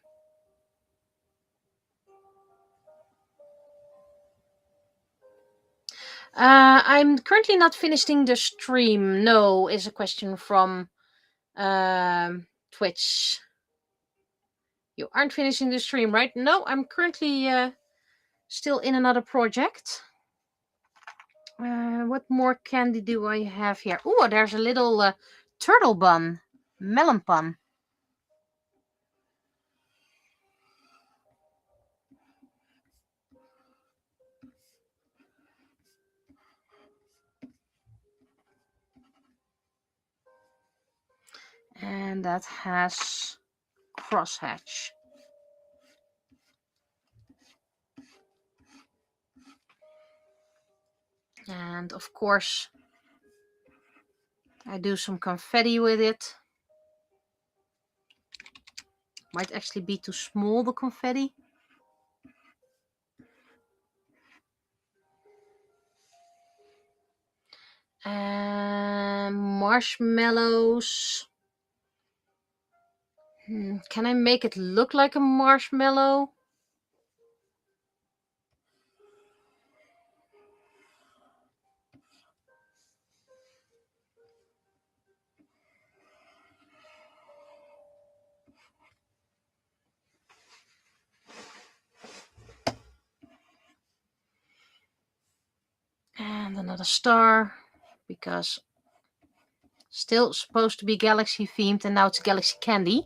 I'm currently not finishing the stream. No, is a question from Twitch. You aren't finishing the stream, right? No, I'm currently still in another project. What more candy do I have here? Oh, there's a little turtle bun. Melon bun. And that has crosshatch. And of course, I do some confetti with it. Might actually be too small, the confetti. And marshmallows. Can I make it look like a marshmallow? And another star, because still supposed to be galaxy themed, and now it's galaxy candy.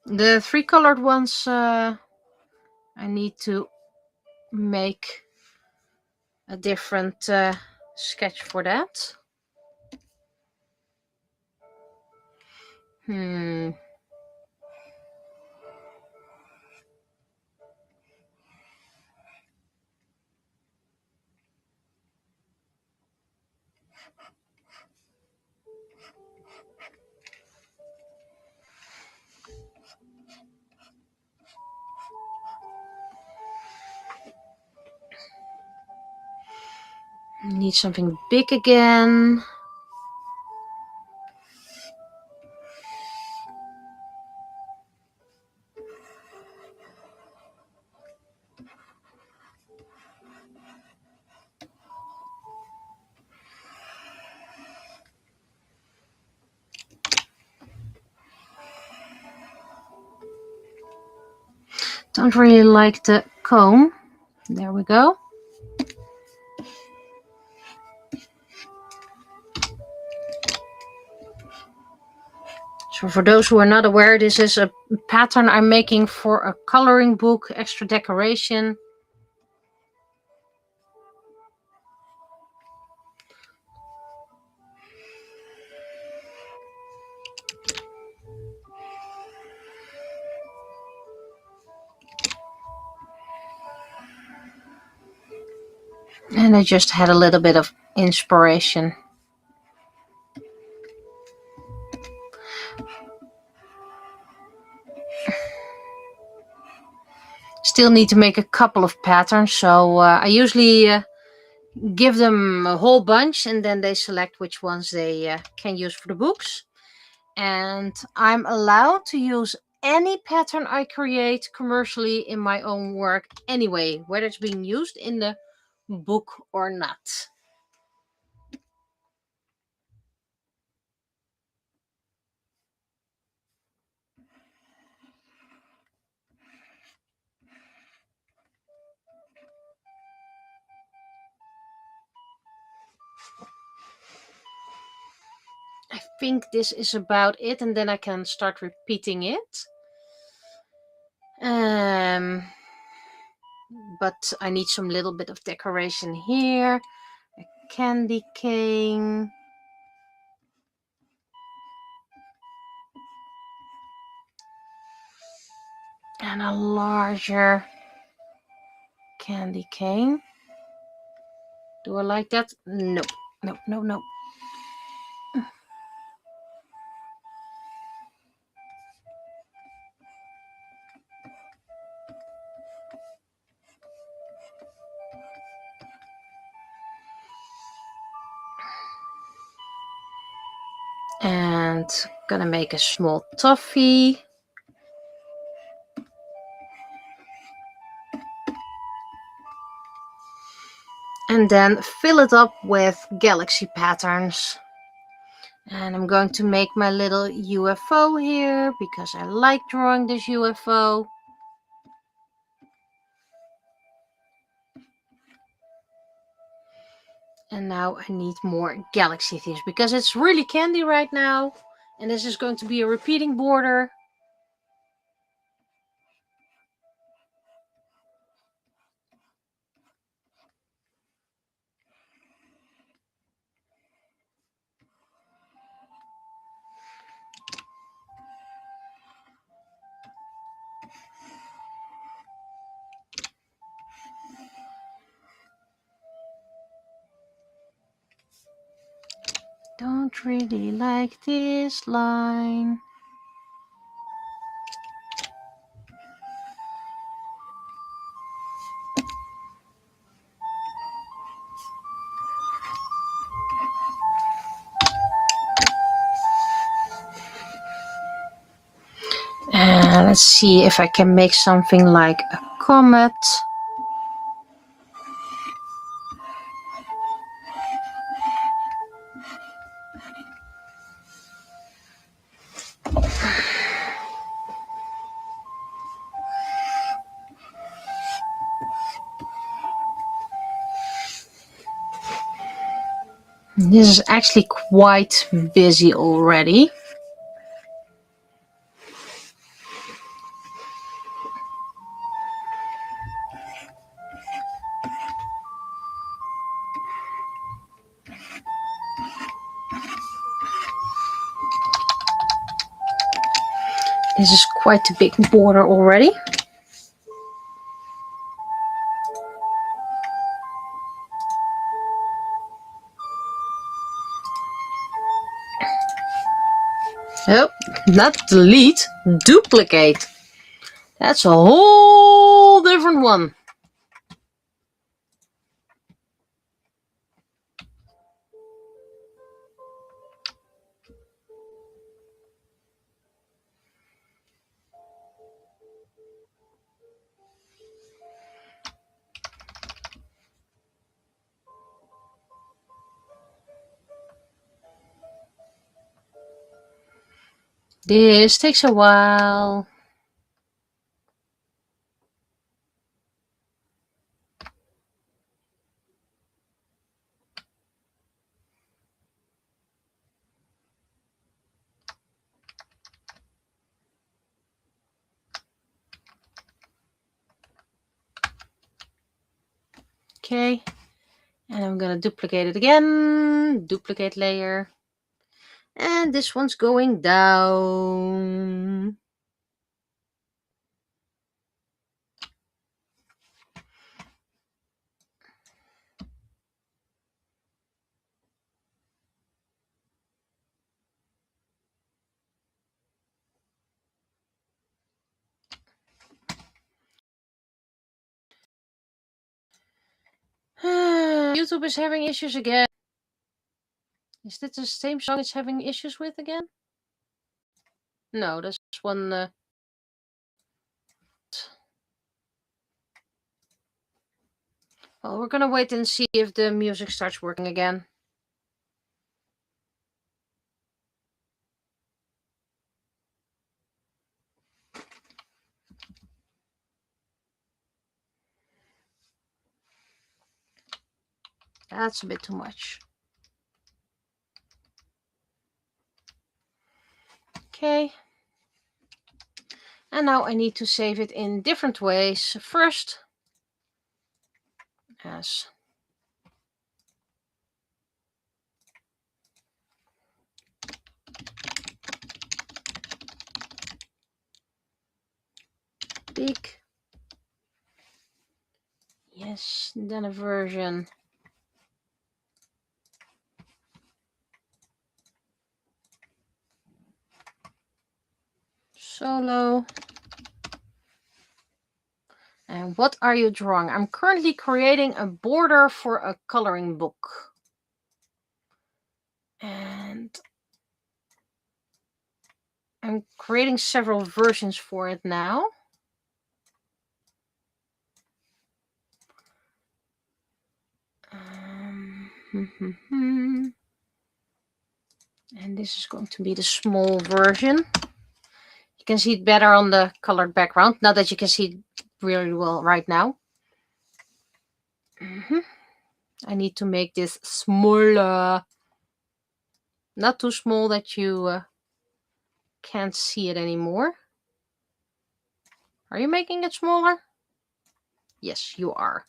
The 3 colored ones, I need to make a different sketch for that. Need something big again. Don't really like the comb. There we go. So for those who are not aware, this is a pattern I'm making for a coloring book, extra decoration. And I just had a little bit of inspiration. Still need to make a couple of patterns, so I usually give them a whole bunch and then they select which ones they can use for the books. And I'm allowed to use any pattern I create commercially in my own work anyway, whether it's being used in the book or not. I think this is about it, and then I can start repeating it. But I need some little bit of decoration here. A candy cane. And a larger candy cane. Do I like that? Nope. Nope, nope, nope. And gonna make a small toffee. And then fill it up with galaxy patterns. And I'm going to make my little UFO here because I like drawing this UFO. And now I need more galaxy themes because it's really candy right now. And this is going to be a repeating border. Don't really like this line. And let's see if I can make something like a comet. This is actually quite busy already. This is quite a big border already. Oh, not delete, duplicate. That's a whole different one. This takes a while. Okay, and I'm gonna duplicate it again. Duplicate layer. And this one's going down. YouTube is having issues again. Is this the same song it's having issues with again? No, that's one. Well, we're gonna wait and see if the music starts working again. That's a bit too much. Okay. And now I need to save it in different ways. First, as big. Yes, then a version. Solo. And what are you drawing? I'm currently creating a border for a coloring book. And I'm creating several versions for it now. And this is going to be the small version. You can see it better on the colored background. Not that you can see it really well right now. I need to make this smaller. Not too small that you can't see it anymore. Are you making it smaller? Yes, you are.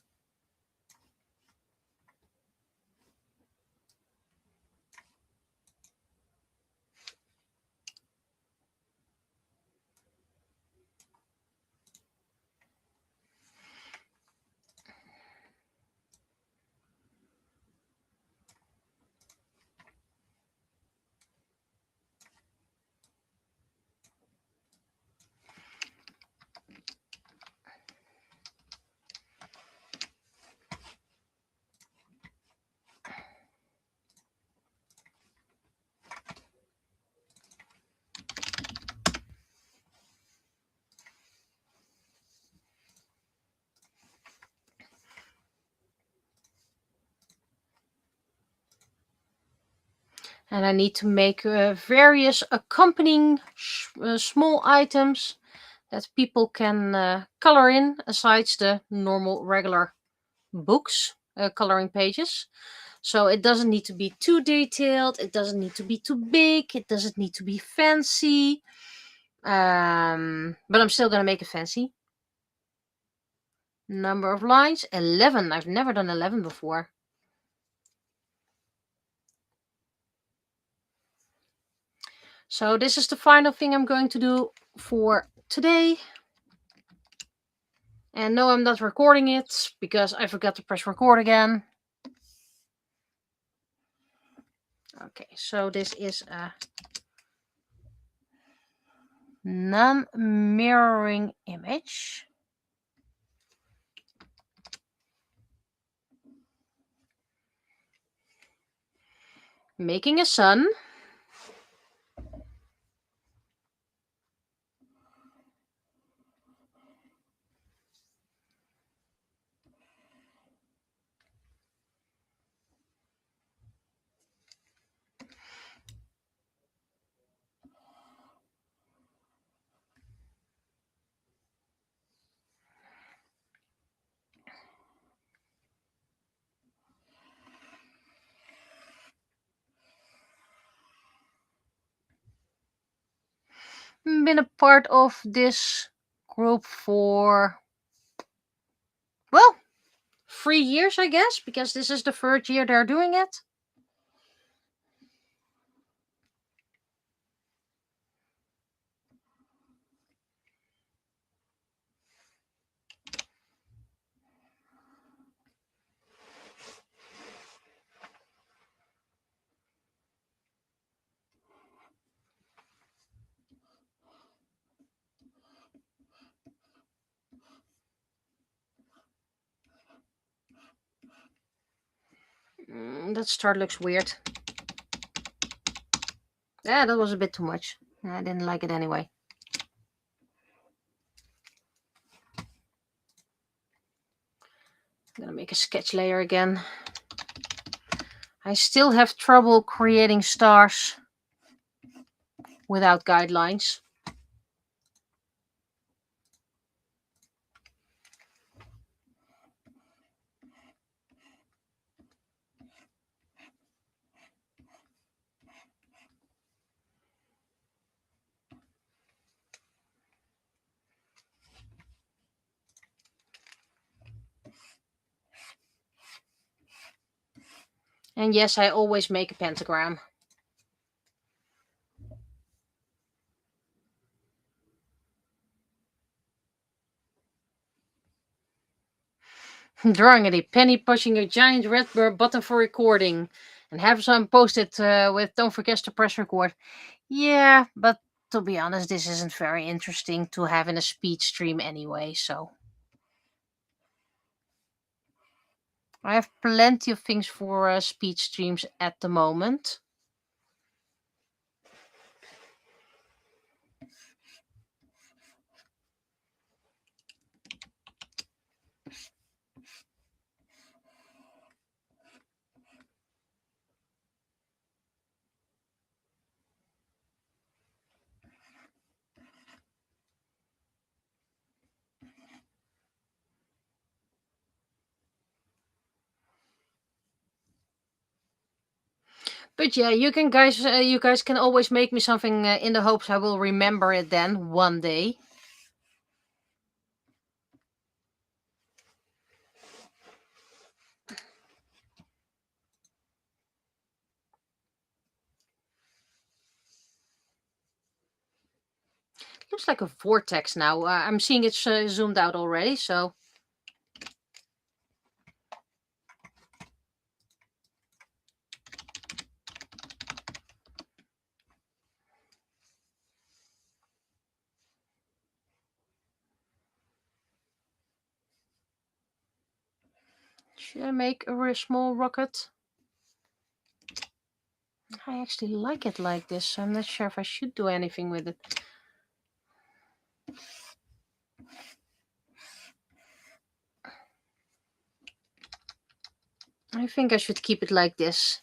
And I need to make various accompanying small items that people can color in, besides the normal regular books, coloring pages. So it doesn't need to be too detailed, it doesn't need to be too big, it doesn't need to be fancy. But I'm still going to make it fancy. Number of lines, 11. I've never done 11 before. So this is the final thing I'm going to do for today. And no, I'm not recording it because I forgot to press record again. Okay, so this is a non-mirroring image. Making a sun. Been a part of this group for, well, 3 years, I guess, because this is the third year they're doing it. That start looks weird. Yeah, that was a bit too much. I didn't like it anyway. I'm gonna make a sketch layer again. I still have trouble creating stars without guidelines. And yes, I always make a pentagram. Drawing at a penny, pushing a giant red button for recording, and have some posted with "Don't forget to press record." Yeah, but to be honest, this isn't very interesting to have in a speech stream anyway, so I have plenty of things for speech streams at the moment. But yeah, you guys can always make me something in the hopes I will remember it then one day. Looks like a vortex now. I'm seeing it's zoomed out already, so. Should I make a very small rocket? I actually like it like this, so I'm not sure if I should do anything with it. I think I should keep it like this.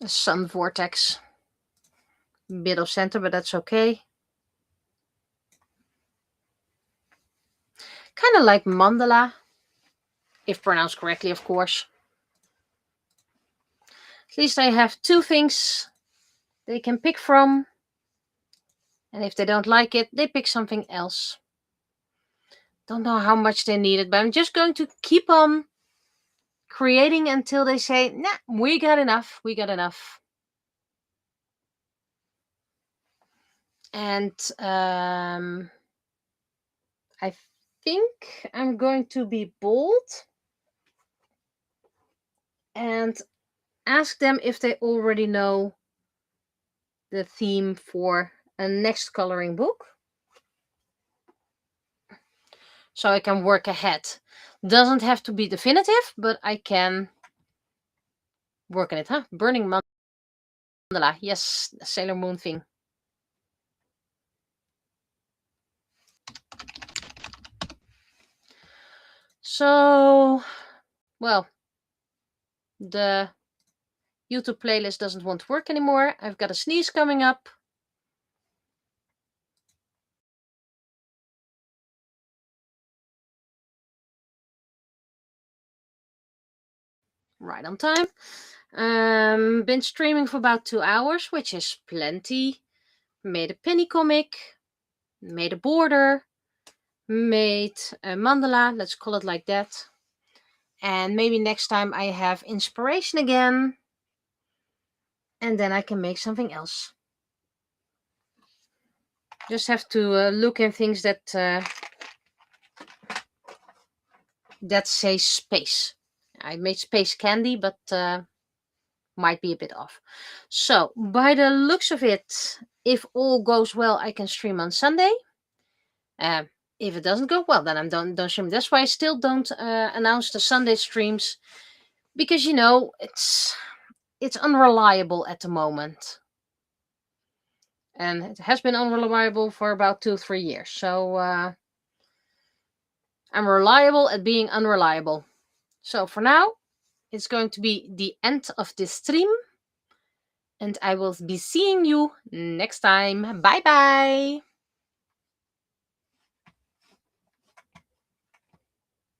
A sun vortex. Bit of center, but that's okay. Kind of like mandala, if pronounced correctly, of course. At least I have two things they can pick from. And if they don't like it, they pick something else. Don't know how much they need it, but I'm just going to keep on creating until they say, nah, we got enough. We got enough. And I think I'm going to be bold and ask them if they already know the theme for a next coloring book, so I can work ahead. Doesn't have to be definitive, but I can work on it. Burning mandala. Yes, the Sailor Moon thing. So, well, the YouTube playlist doesn't want to work anymore. I've got a sneeze coming up. Right on time. Been streaming for about 2 hours, which is plenty. Made a penny comic, made a border, made a mandala, let's call it like that. And maybe next time I have inspiration again, and then I can make something else. Just have to look in things that say space. I made space candy, but might be a bit off. So by the looks of it, if all goes well, I can stream on Sunday. If it doesn't go well, then I don't stream. That's why I still don't announce the Sunday streams, because it's unreliable at the moment, and it has been unreliable for about 2-3 years. So I'm reliable at being unreliable. So for now, it's going to be the end of this stream, and I will be seeing you next time. Bye bye.